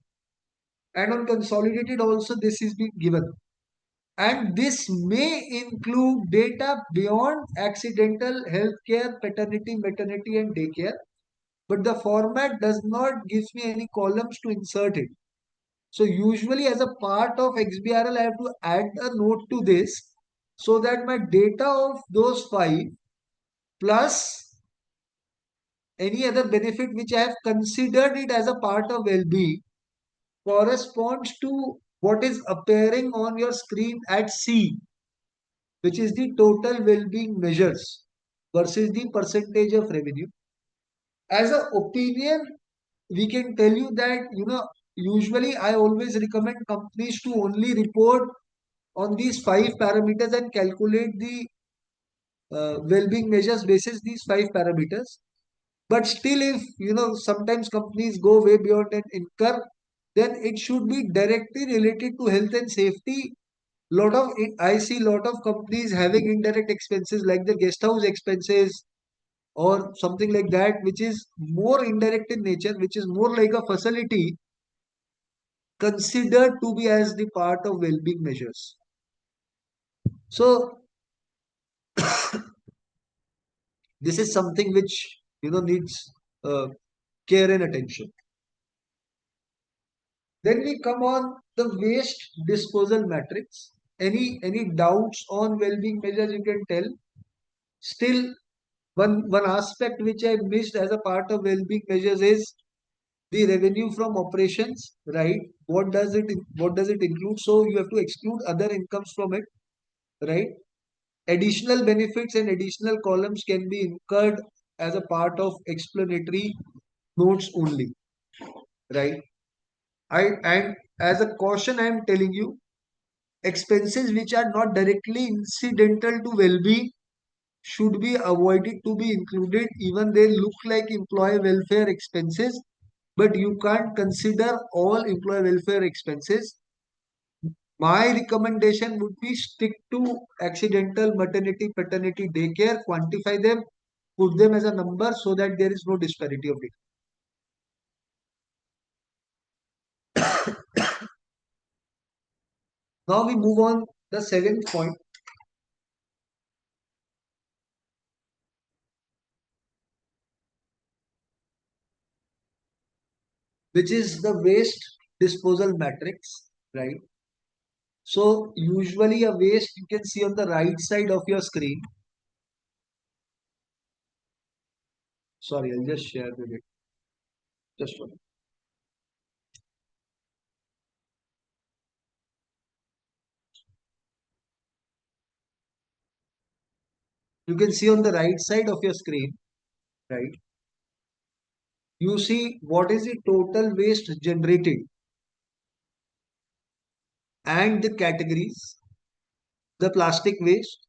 and on consolidated also this is being given. And this may include data beyond accidental healthcare, paternity, maternity, and daycare, but the format does not give me any columns to insert it. So usually as a part of XBRL, I have to add a note to this so that my data of those 5 plus any other benefit which I have considered it as a part of well-being corresponds to what is appearing on your screen at C, which is the total well-being measures versus the percentage of revenue. As an opinion, we can tell you that, usually I always recommend companies to only report on these 5 parameters and calculate the well-being measures basis these 5 parameters. But still, if sometimes companies go way beyond and incur, then it should be directly related to health and safety. I see lot of companies having indirect expenses like the guest house expenses or something like that, which is more indirect in nature, which is more like a facility considered to be as the part of well-being measures. So this is something which needs uh, care and attention. Then we come on the waste disposal matrix. Any doubts on well-being measures you can tell. Still, one aspect which I missed as a part of well-being measures is the revenue from operations, right? What does it include? So you have to exclude other incomes from it, right? Additional benefits and additional columns can be incurred as a part of explanatory notes only, right? And as a caution, I am telling you, expenses which are not directly incidental to well-being should be avoided to be included, even they look like employee welfare expenses, but you can't consider all employee welfare expenses. My recommendation would be stick to accidental maternity, paternity, daycare, quantify them, put them as a number so that there is no disparity of data. Now we move on the seventh point, which is the waste disposal matrix, right? So usually a waste you can see on the right side of your screen. Sorry, I'll just share with it. Just one. You can see on the right side of your screen, right? You see what is the total waste generated and the categories, the plastic waste,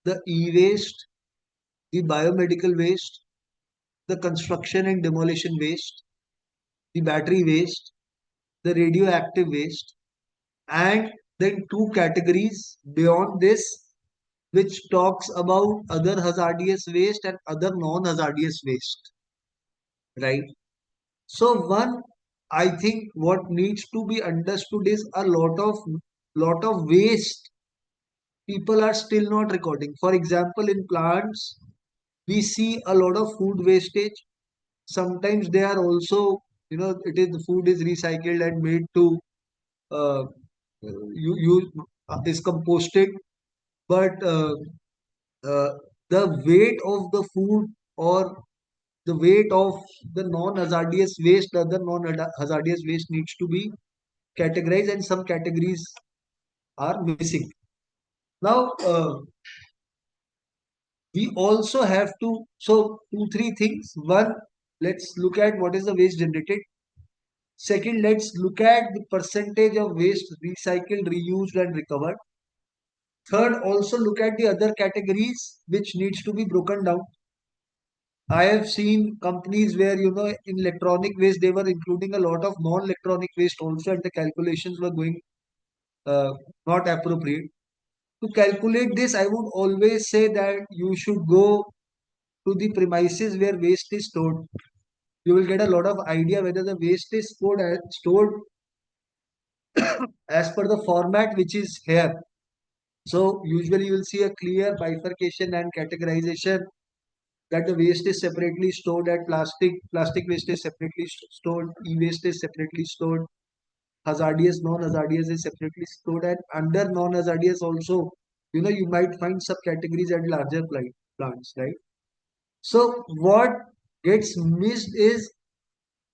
the e-waste, the biomedical waste, the construction and demolition waste, the battery waste, the radioactive waste, and then 2 categories beyond this, which talks about other hazardous waste and other non-hazardous waste, right? So one, I think what needs to be understood is a lot of waste people are still not recording. For example, in plants, we see a lot of food wastage. Sometimes they are also, the food is recycled and made to uh, is composted, but the weight of the food or the weight of the non-hazardous waste, the other non-hazardous waste needs to be categorized, and some categories are missing. Now, we also have to, so two, three things. One, let's look at what is the waste generated. Second, let's look at the percentage of waste recycled, reused, and recovered. Third, also look at the other categories which needs to be broken down. I have seen companies where, in electronic waste, they were including a lot of non-electronic waste also, and the calculations were going uh, not appropriate. To calculate this, I would always say that you should go to the premises where waste is stored. You will get a lot of idea whether the waste is stored as per the format which is here. So usually you will see a clear bifurcation and categorization that the waste is separately stored at plastic waste is separately stored, e-waste is separately stored, hazardous, non-hazardous is separately stored, and under non-hazardous also, you might find subcategories at larger plants, right? So what gets missed is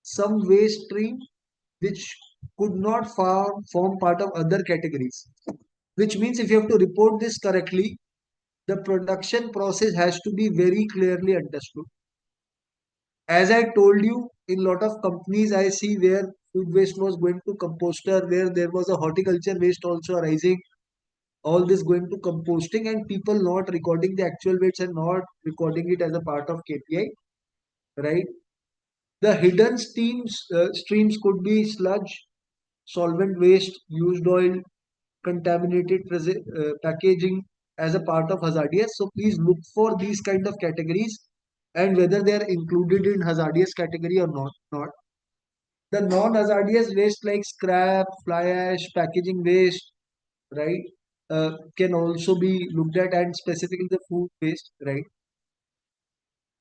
some waste stream which could not form part of other categories. Which means if you have to report this correctly, the production process has to be very clearly understood. As I told you, in lot of companies I see where food waste was going to composter, where there was a horticulture waste also arising, all this going to composting, and people not recording the actual weights and not recording it as a part of KPI, right? The hidden streams could be sludge, solvent waste, used oil, contaminated packaging as a part of hazardous. So please look for these kind of categories and whether they are included in hazardous category or not. The non-hazardous waste like scrap, fly ash, packaging waste, right, can also be looked at, and specifically the food waste, right?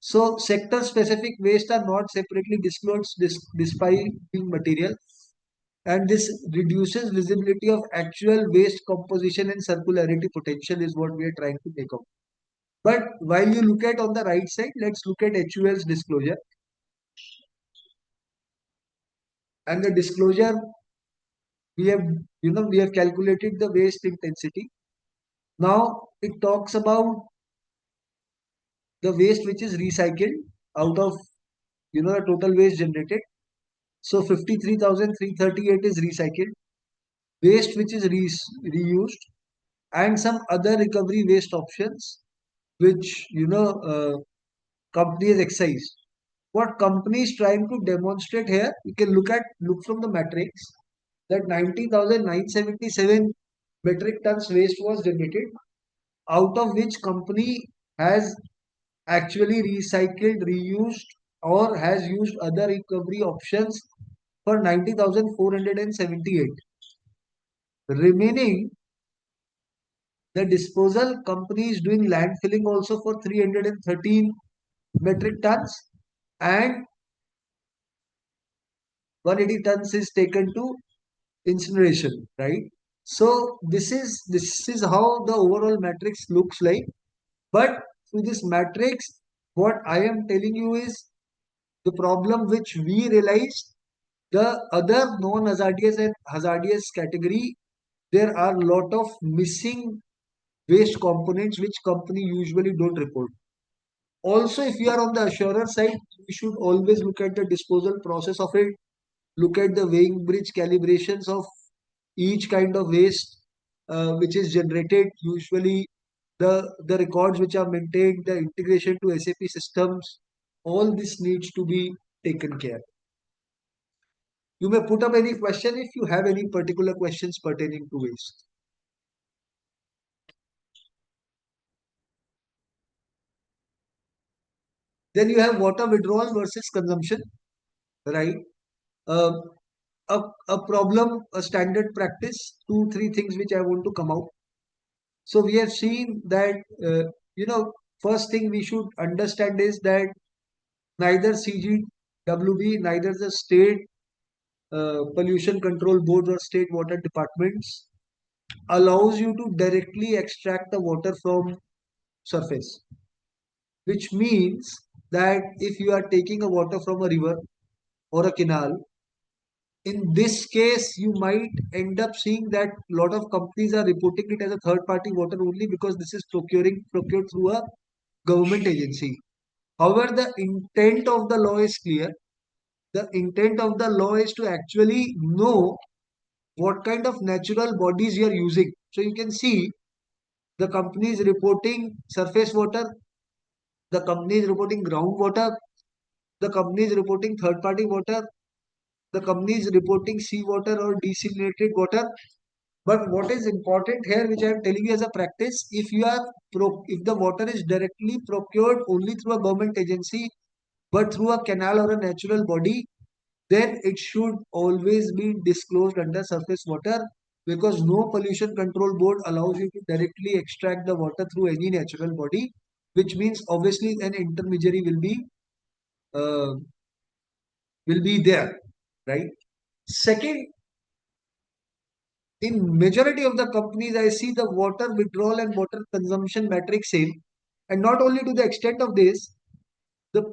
So sector specific waste are not separately disclosed despite being material, and this reduces visibility of actual waste composition and circularity potential is what we are trying to make out. But while you look at on the right side, let's look at HUL's disclosure. And the disclosure, we have, we have calculated the waste intensity. Now it talks about the waste which is recycled out of, the total waste generated. So 53,338 is recycled, waste which is reused, and some other recovery waste options which, company has excised. What company is trying to demonstrate here, you can look from the matrix that 90,977 metric tons waste was generated, out of which company has actually recycled, reused, or has used other recovery options for 90,478. Remaining, the disposal company is doing landfilling also for 313 metric tons, and 180 tons is taken to incineration, right? So this is how the overall matrix looks like. But through this matrix, what I am telling you is the problem which we realized, the other non-hazardous and hazardous category, there are a lot of missing waste components which company usually don't report. Also, if you are on the assurer side, you should always look at the disposal process of it, look at the weighing bridge calibrations of each kind of waste which is generated, usually the records which are maintained, the integration to SAP systems, all this needs to be taken care. You may put up any question if you have any particular questions pertaining to waste. Then you have water withdrawal versus consumption, right? Uh, a problem, a standard practice, two, three things which I want to come out. So we have seen that, first thing we should understand is that neither CGWB, neither the state pollution control boards or state water departments allows you to directly extract the water from surface, which means that if you are taking a water from a river or a canal, in this case, you might end up seeing that a lot of companies are reporting it as a third party water only because this is procured through a government agency. However, the intent of the law is clear. The intent of the law is to actually know what kind of natural bodies you are using. So you can see the company is reporting surface water, the company is reporting groundwater, the company is reporting third party water, the company is reporting seawater or desalinated water. But what is important here, which I am telling you as a practice, if the water is directly procured only through a government agency, but through a canal or a natural body, then it should always be disclosed under surface water, because no pollution control board allows you to directly extract the water through any natural body, which means obviously an intermediary uh, will be there, right? Second, in majority of the companies, I see the water withdrawal and water consumption metric same. And not only to the extent of this, the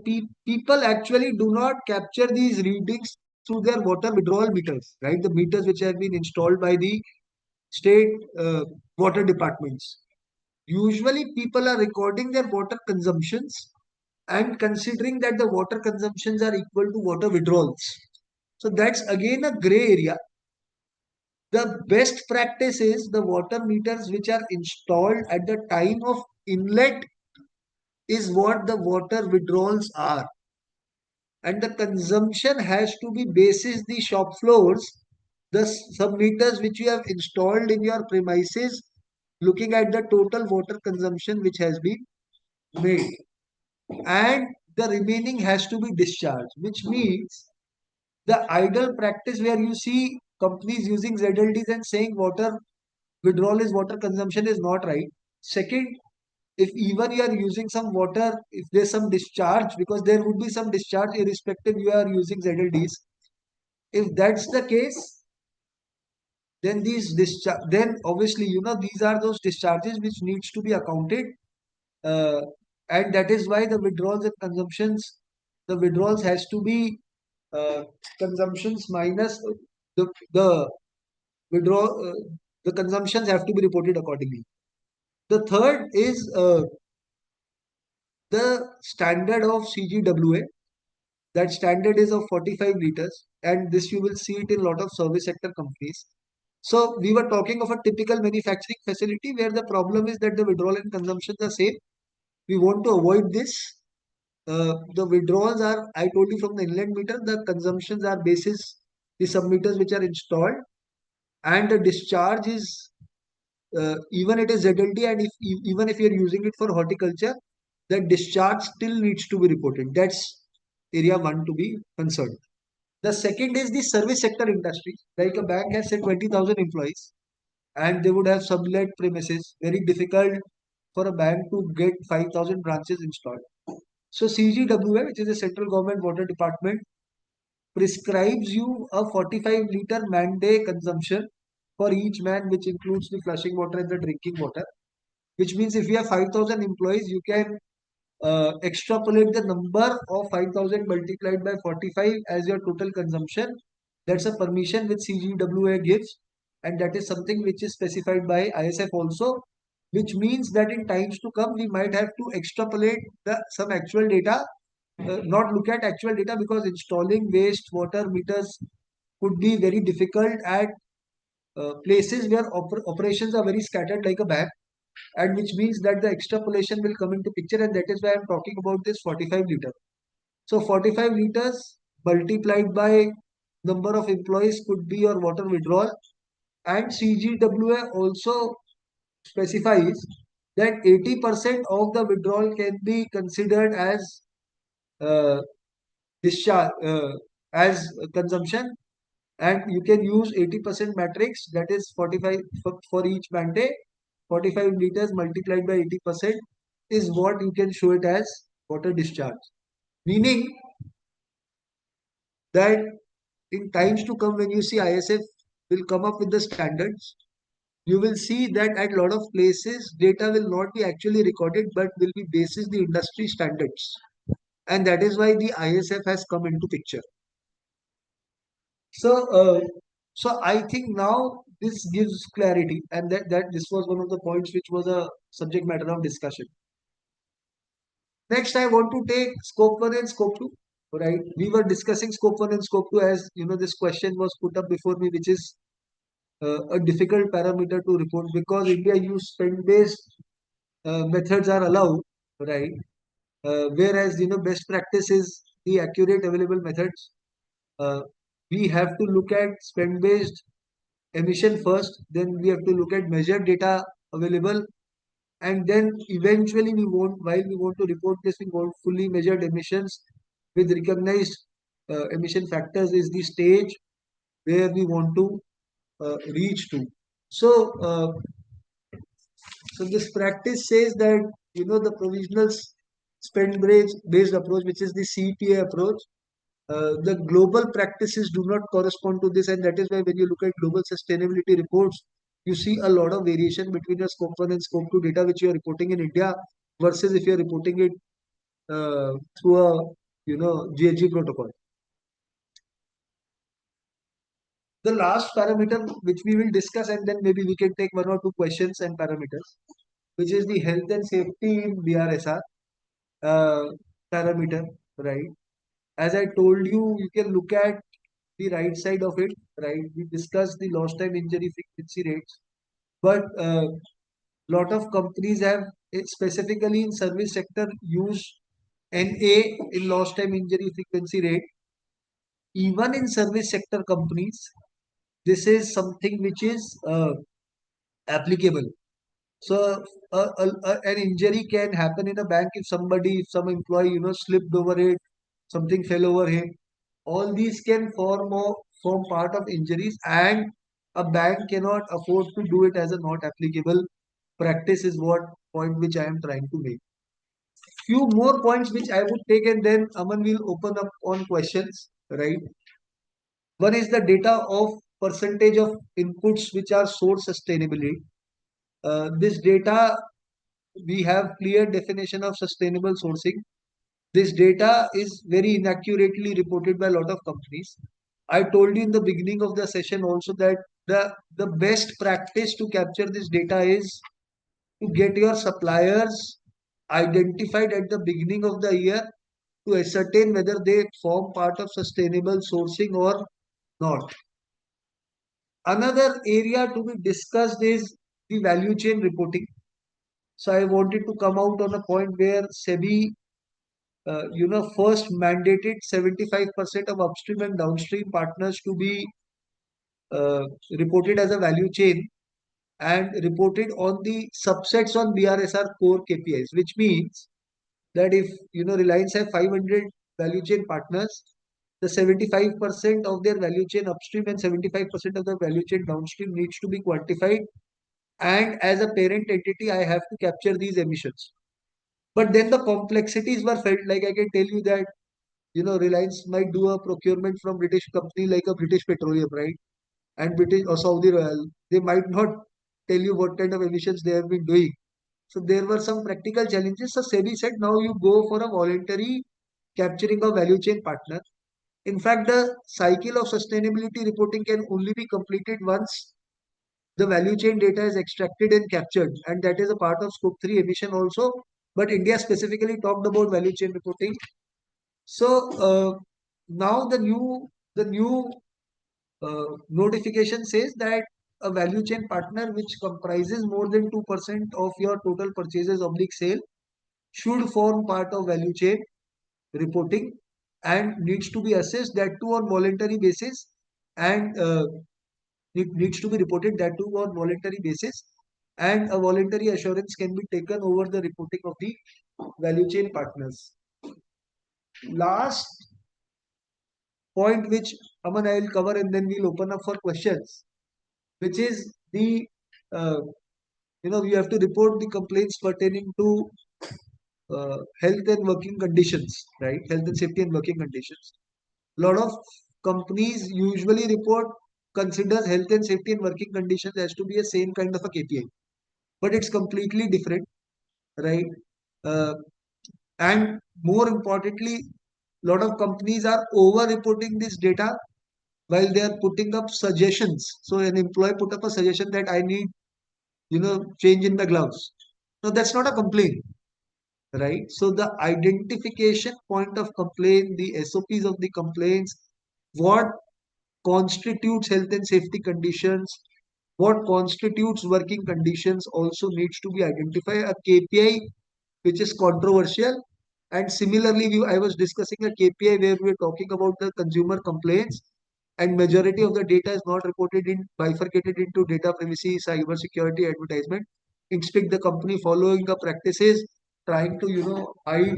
people actually do not capture these readings through their water withdrawal meters, right? The meters which have been installed by the state water departments. Usually, people are recording their water consumptions and considering that the water consumptions are equal to water withdrawals. So that's again a gray area. The best practice is the water meters which are installed at the time of inlet is what the water withdrawals are. And the consumption has to be basis the shop floors, the sub meters which you have installed in your premises, looking at the total water consumption which has been made. And the remaining has to be discharged, which means the idle practice where you see companies using ZLDs and saying water withdrawal is water consumption is not right. Second, if even you are using some water, if there's some discharge, because there would be some discharge irrespective you are using ZLDs. If that's the case, then then obviously these are those discharges which needs to be accounted, uh, and that is why the withdrawals and consumptions, the withdrawals has to be uh, consumptions minus the withdraw the consumptions have to be reported accordingly. The third is the standard of CGWA. That standard is of 45 liters, and this you will see it in a lot of service sector companies. So we were talking of a typical manufacturing facility where the problem is that the withdrawal and consumptions are same. We want to avoid this. The withdrawals are, I told you, from the inlet meter. The consumptions are basis the submeters which are installed, and the discharge is even it is ZLD, and even if you are using it for horticulture, the discharge still needs to be reported. That's area one to be concerned. The second is the service sector industry. Like a bank has say 20,000 employees and they would have sublet premises. Very difficult for a bank to get 5,000 branches installed. So CGWA, which is the Central Government Water Department, prescribes you a 45 liter man day consumption for each man, which includes the flushing water and the drinking water. Which means if you have 5,000 employees, you can extrapolate the number of 5,000 multiplied by 45 as your total consumption. That's a permission which CGWA gives, and that is something which is specified by ISF also, which means that in times to come we might have to extrapolate some actual data, not look at actual data, because installing waste water meters could be very difficult at places where operations are very scattered like a bank, and which means that the extrapolation will come into picture, and that is why I'm talking about this 45 liter. So 45 liters multiplied by number of employees could be your water withdrawal, and CGWA also specifies that 80% of the withdrawal can be considered as uh, discharge as consumption, and you can use 80% matrix, that is 45 for each man day. 45 liters multiplied by 80% is what you can show it as water discharge, meaning that in times to come when you see ISF will come up with the standards, you will see that at a lot of places data will not be actually recorded but will be basis the industry standards, and that is why the ISF has come into picture. So, so I think now this gives clarity, and that this was one of the points which was a subject matter of discussion. Next, I want to take scope one and scope two. Right? We were discussing scope one and scope two, as you know, this question was put up before me, which is a difficult parameter to report because India use spend-based methods are allowed, right? Whereas best practice is the accurate available methods. Uh, we have to look at spend-based emission first, then we have to look at measured data available, and then eventually while we want to report this, we want fully measured emissions with recognized emission factors is the stage where we want to reach to. So, so this practice says that the provisional spend based approach, which is the CTA approach, the global practices do not correspond to this, and that is why when you look at global sustainability reports, you see a lot of variation between your scope 1 and scope 2 data which you are reporting in India versus if you are reporting it through a GHG protocol. The last parameter which we will discuss, and then maybe we can take one or two questions and parameters, which is the health and safety in BRSR uh, parameter, right? As I told you, you can look at the right side of it, right? We discussed the lost time injury frequency rates, but lot of companies have specifically in service sector used NA in lost time injury frequency rate. Even in service sector companies, this is something which is applicable. So an injury can happen in a bank if some employee, slipped over it, something fell over him. All these can form part of injuries, and a bank cannot afford to do it as a not applicable practice. Is what point which I am trying to make. Few more points which I would take, and then Aman will open up on questions. Right. One is the data of percentage of inputs which are source sustainability. This data, we have clear definition of sustainable sourcing. This data is very inaccurately reported by a lot of companies. I told you in the beginning of the session also that the best practice to capture this data is to get your suppliers identified at the beginning of the year to ascertain whether they form part of sustainable sourcing or not. Another area to be discussed is the value chain reporting. So I wanted to come out on a point where SEBI, first mandated 75% of upstream and downstream partners to be uh, reported as a value chain and reported on the subsets on BRSR core KPIs, which means that if Reliance have 500 value chain partners, the 75% of their value chain upstream and 75% of the value chain downstream needs to be quantified. And as a parent entity, I have to capture these emissions. But then the complexities were felt. Like I can tell you that Reliance might do a procurement from British company like a British Petroleum, right? And British or Saudi Royal, they might not tell you what kind of emissions they have been doing. So there were some practical challenges. So SEBI said now you go for a voluntary capturing of value chain partner. In fact, the cycle of sustainability reporting can only be completed once the value chain data is extracted and captured, and that is a part of scope 3 emission also. But India specifically talked about value chain reporting. So now the new notification says that a value chain partner which comprises more than 2% of your total purchases oblique sale should form part of value chain reporting and needs to be assessed that too on voluntary basis, and it needs to be reported that too on voluntary basis, and a voluntary assurance can be taken over the reporting of the value chain partners. Last point which Aman I will cover, and then we'll open up for questions, which is the uh, you have to report the complaints pertaining to health and working conditions, right? Health and safety and working conditions. A lot of companies usually report considers health and safety and working conditions as to be a same kind of a KPI, but it's completely different, right? Uh, And more importantly, a lot of companies are over reporting this data while they are putting up suggestions. So an employee put up a suggestion that I need, change in the gloves. No, that's not a complaint, right? So the identification point of complaint, the SOPs of the complaints, what constitutes health and safety conditions, what constitutes working conditions also needs to be identified. A KPI which is controversial. And similarly, I was discussing a KPI where we were talking about the consumer complaints, and majority of the data is not reported in bifurcated into data privacy, cyber security, advertisement. Instead, the company following the practices, trying to hide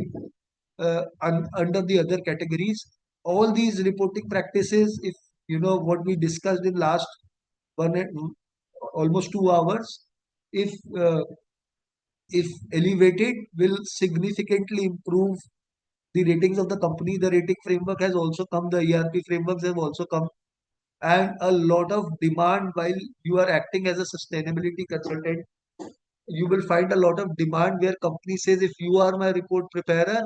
under the other categories. All these reporting practices, if what we discussed in last one almost 2 hours, if uh, if elevated, will significantly improve the ratings of the company. The rating framework has also come, the ERP frameworks have also come, and a lot of demand while you are acting as a sustainability consultant. You will find a lot of demand where company says, if you are my report preparer,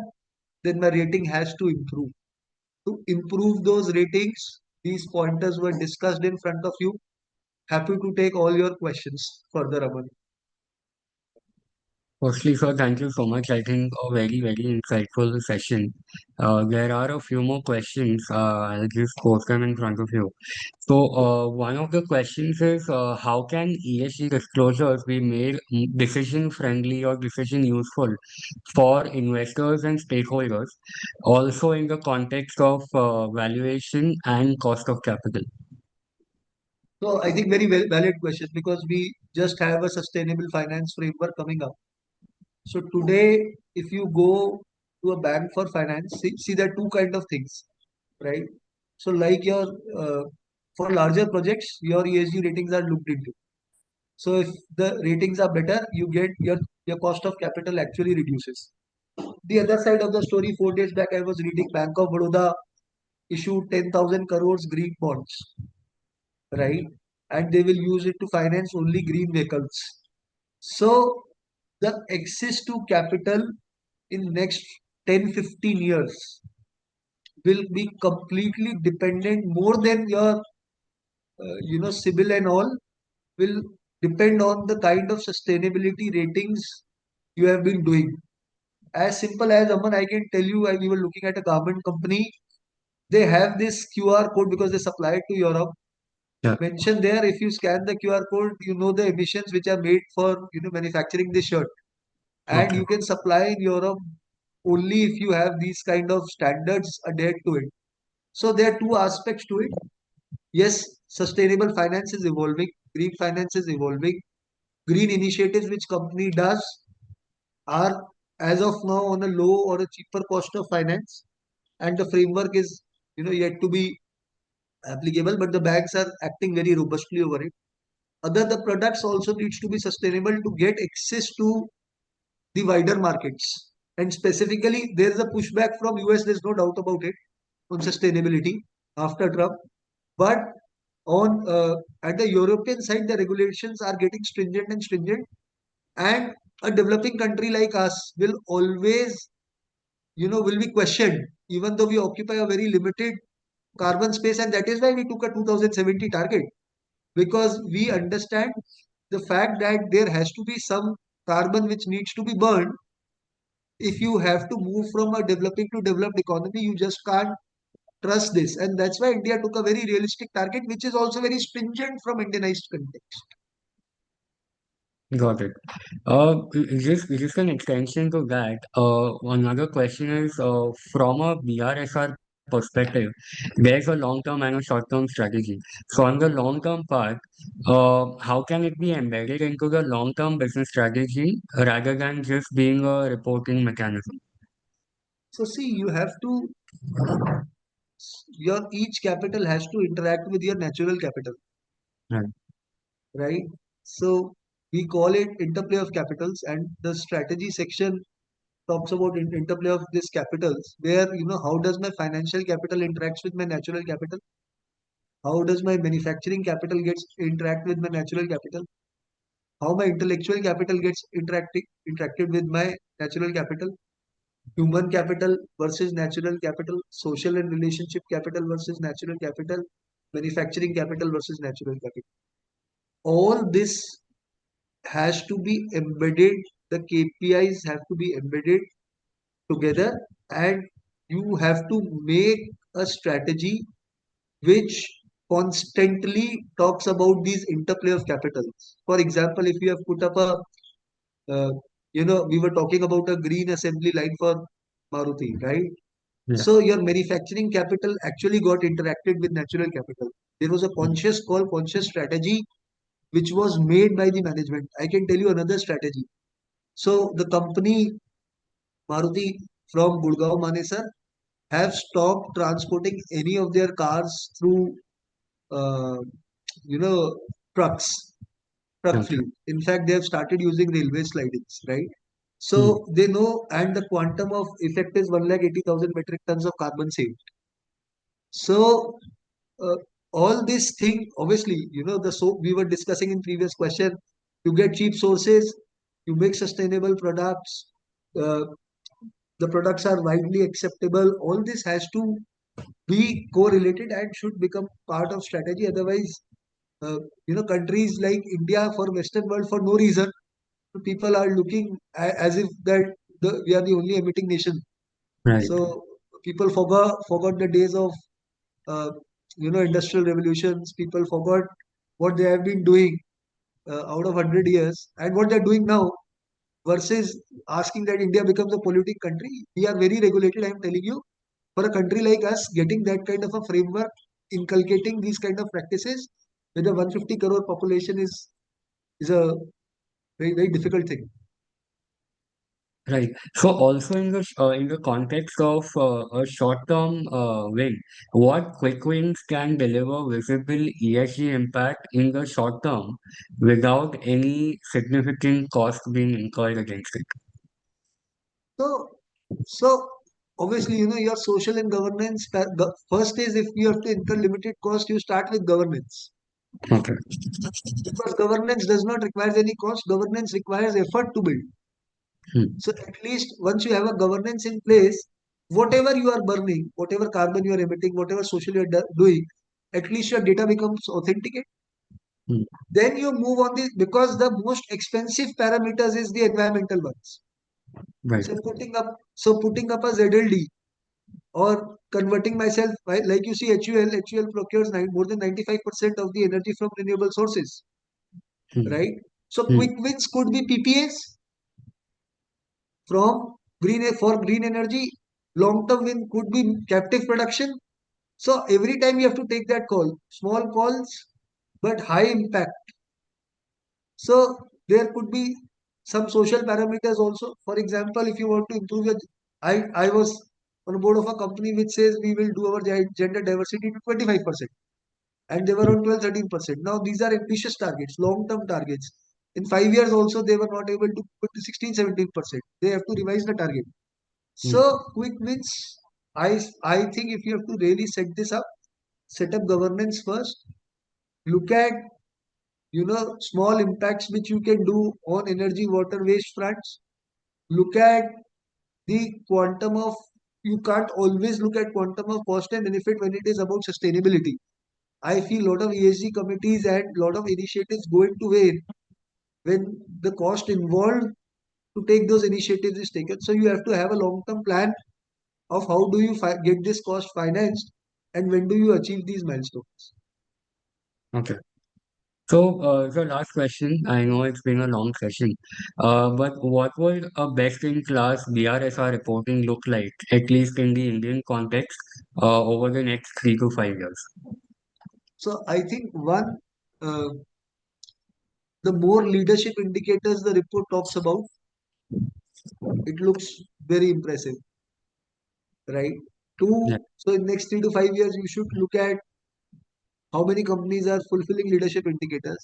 then my rating has to improve. To improve those ratings, these pointers were discussed in front of you. Happy to take all your questions further, Aman. Firstly, sir, thank you so much. I think a very, very insightful session. There are a few more questions. I'll just post them in front of you. So, one of the questions is, how can ESG disclosures be made decision friendly or decision useful for investors and stakeholders, also in the context of valuation and cost of capital? So I think very valid question, because we just have a sustainable finance framework coming up. So today, if you go to a bank for finance, see there are two kind of things, right? So like for larger projects, your ESG ratings are looked into. So if the ratings are better, you get your cost of capital actually reduces. The other side of the story, 4 days back, I was reading Bank of Baroda issued 10,000 crores green bonds, right? And they will use it to finance only green vehicles. So the access to capital in next 10-15 years will be completely dependent, more than your CIBIL and all, will depend on the kind of sustainability ratings you have been doing. As simple as, Aman, I can tell you, we were looking at a garment company. They have this QR code because they supply it to Europe. Yeah, Mention there, if you scan the QR code, you know the emissions which are made for manufacturing this shirt, and okay, you can supply in Europe only if you have these kind of standards adhered to it. So there are two aspects to it. Yes, sustainable finance is evolving, green finance is evolving. Green initiatives which company does are as of now on a low or a cheaper cost of finance, and the framework is yet to be applicable, but the banks are acting very robustly over it. Other, the products also needs to be sustainable to get access to the wider markets. And specifically, there is a pushback from US. There's no doubt about it on sustainability after Trump. But on at the European side, the regulations are getting stringent and stringent. And a developing country like us will always, will be questioned, even though we occupy a very limited carbon space. And that is why we took a 2070 target, because we understand the fact that there has to be some carbon which needs to be burned. If you have to move from a developing to developed economy, you just can't trust this. And that's why India took a very realistic target, which is also very stringent from Indianized context. got it. Just an extension to that, another question is from a BRSR perspective, there's a long-term and a short-term strategy. So on the long-term part, how can it be embedded into the long-term business strategy rather than just being a reporting mechanism? So see, you have to, your each capital has to interact with your natural capital, Right. right? So we call it interplay of capitals, and the strategy section talks about interplay of these capitals, where how does my financial capital interacts with my natural capital, how does my manufacturing capital gets interact with my natural capital, how my intellectual capital gets interacted with my natural capital, human capital versus natural capital, social and relationship capital versus natural capital, manufacturing capital versus natural capital. All this has to be embedded, the KPIs have to be embedded together, and you have to make a strategy which constantly talks about these interplay of capitals. For example, if you have put up a, uh, we were talking about a green assembly line for Maruti, right? Yeah. So your manufacturing capital actually got interacted with natural capital. There was a conscious call, conscious strategy which was made by the management. I can tell you another strategy. So the company Maruti from Gurgaon Manesar have stopped transporting any of their cars through, uh, you know, trucks, truck Okay. fleet. In fact, they have started using railway slidings, right? Hmm. So they know, and the quantum of effect is 180,000 metric tons of carbon saved. So uh, all this thing, obviously, the so we were discussing in previous question, you get cheap sources, you make sustainable products, uh, the products are widely acceptable. All this has to be correlated and should become part of strategy. Otherwise, countries like India for Western world for no reason, people are looking as if that we are the only emitting nation. Right. So people forgot the days of uh, industrial revolutions. People forgot what they have been doing out of 100 years and what they're doing now versus asking that India becomes a polluting country. We are very regulated. I am telling you, for a country like us, getting that kind of a framework, inculcating these kind of practices with a 150 crore population is a very very difficult thing. Right. So also in the context of a short-term win, what quick wins can deliver visible ESG impact in the short term without any significant cost being incurred against it? So, so obviously, your social and governance. First is if you have to incur limited cost, you start with governance Okay. because governance does not require any cost. Governance requires effort to build. Hmm. So at least once you have a governance in place, whatever you are burning, whatever carbon you are emitting, whatever social you are doing, at least your data becomes authenticate. Hmm. Then you move on the because the most expensive parameters is the environmental ones. Right. So putting up a ZLD or converting myself, like you see HUL procures more than 95% of the energy from renewable sources, Hmm. right? So Hmm. quick wins could be PPAs from for green energy. Long term win could be captive production. So every time you have to take that call, small calls, but high impact. So there could be some social parameters also. For example, if you want to improve your, I was on a board of a company which says we will do our gender diversity to 25%, and they were on 12-13%. Now these are ambitious targets, long-term targets. In 5 years also they were not able to put to 16-17%. They have to revise the target. Hmm. So quick wins. I think if you have to really set this up, set up governance first. Look at small impacts which you can do on energy, water, waste fronts. Look at the quantum of. You can't always look at quantum of cost and benefit when it is about sustainability. I feel a lot of ESG committees and lot of initiatives go into vain when the cost involved to take those initiatives is taken. So you have to have a long-term plan of how do you get this cost financed and when do you achieve these milestones. Okay. So, the last question, I know it's been a long session, but what would a best-in-class BRSR reporting look like, at least in the Indian context, over the next 3 to 5 years? So I think one, uh, the more leadership indicators the report talks about, it looks very impressive, right? Yeah. Two, so in next 3 to 5 years, you should look at how many companies are fulfilling leadership indicators.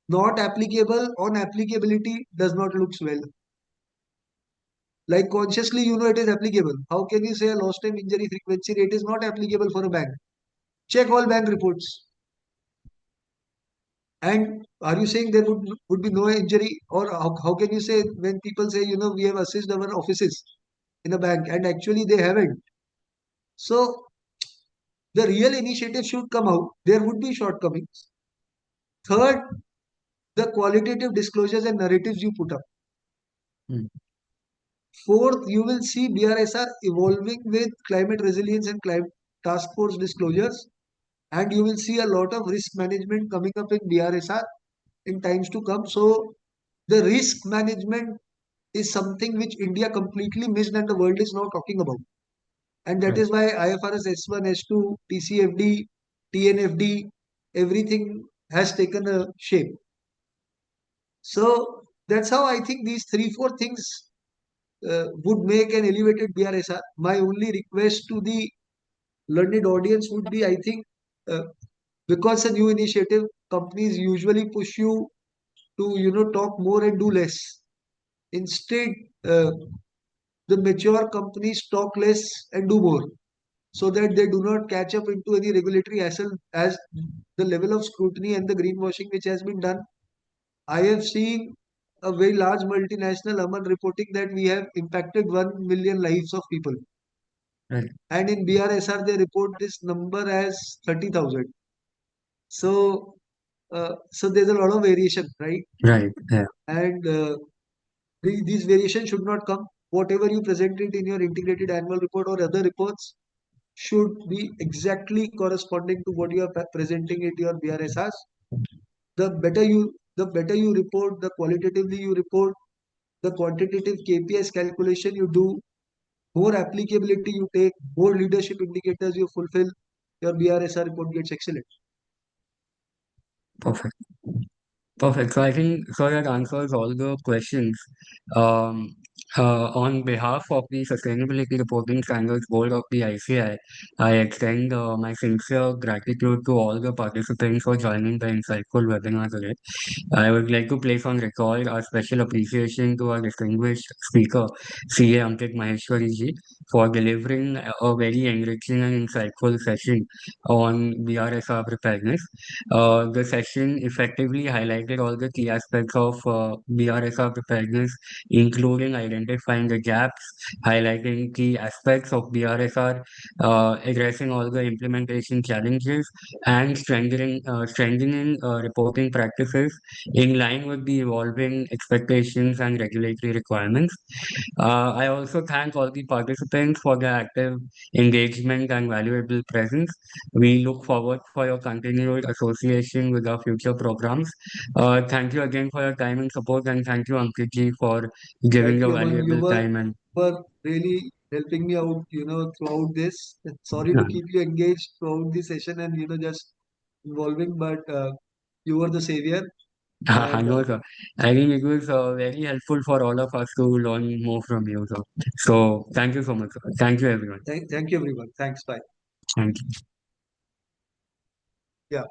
Not applicable on applicability does not looks well. Like consciously, it is applicable. How can you say a lost time injury frequency rate is not applicable for a bank? Check all bank reports. And are you saying there would be no injury? Or how can you say when people say, we have assessed our offices in a bank and actually they haven't? So the real initiative should come out. There would be shortcomings. Third, the qualitative disclosures and narratives you put up. mm, Fourth, you will see BRSR evolving with climate resilience and climate task force disclosures. And you will see a lot of risk management coming up in BRSR in times to come. So the risk management is something which India completely missed and the world is now talking about. And that right, is why IFRS S1, S2, TCFD, TNFD, everything has taken a shape. So that's how I think these three, four things would make an elevated BRSR. My only request to the learned audience would be, I think, uh, because a new initiative, companies usually push you to, talk more and do less. Instead, uh, the mature companies talk less and do more so that they do not catch up into any regulatory hassle as the level of scrutiny and the greenwashing which has been done. I have seen a very large multinational Aman reporting that we have impacted 1 million lives of people. right, And in BRSR, they report this number as 30,000. So, so there's a lot of variation, right? right, yeah, And these variations should not come. Whatever you presented in your integrated annual report or other reports should be exactly corresponding to what you are presenting in your BRSRs. The better you report, the qualitatively you report, the quantitative KPIs calculation you do, more applicability you take, more leadership indicators you fulfill, your BRSR report gets excellent. perfect. Perfect. So I think so that answers all the questions. Um, on behalf of the Sustainability Reporting Standards Board of the ICI, I extend my sincere gratitude to all the participants for joining the insightful webinar today. I would like to place on record our special appreciation to our distinguished speaker, CA Ankit Maheshwari ji, for delivering a very enriching and insightful session on BRSR preparedness. The session effectively highlighted all the key aspects of BRSR preparedness, including identifying the gaps, highlighting key aspects of BRSR, addressing all the implementation challenges, and strengthening reporting practices in line with the evolving expectations and regulatory requirements. I also thank all the participants for their active engagement and valuable presence. We look forward for your continued association with our future programs. Thank you again for your time and support, and thank you, Ankit ji, for giving Thank your you, Aman. You valuable were time and were really helping me out, throughout this. Sorry to keep you engaged throughout the session and just involving, but you were the savior. I And know, sir. I think it was very helpful for all of us to learn more from you, sir. So thank you so much, sir. Thank you, everyone. thank you, everyone. Thanks. Bye. Thank you. Yeah.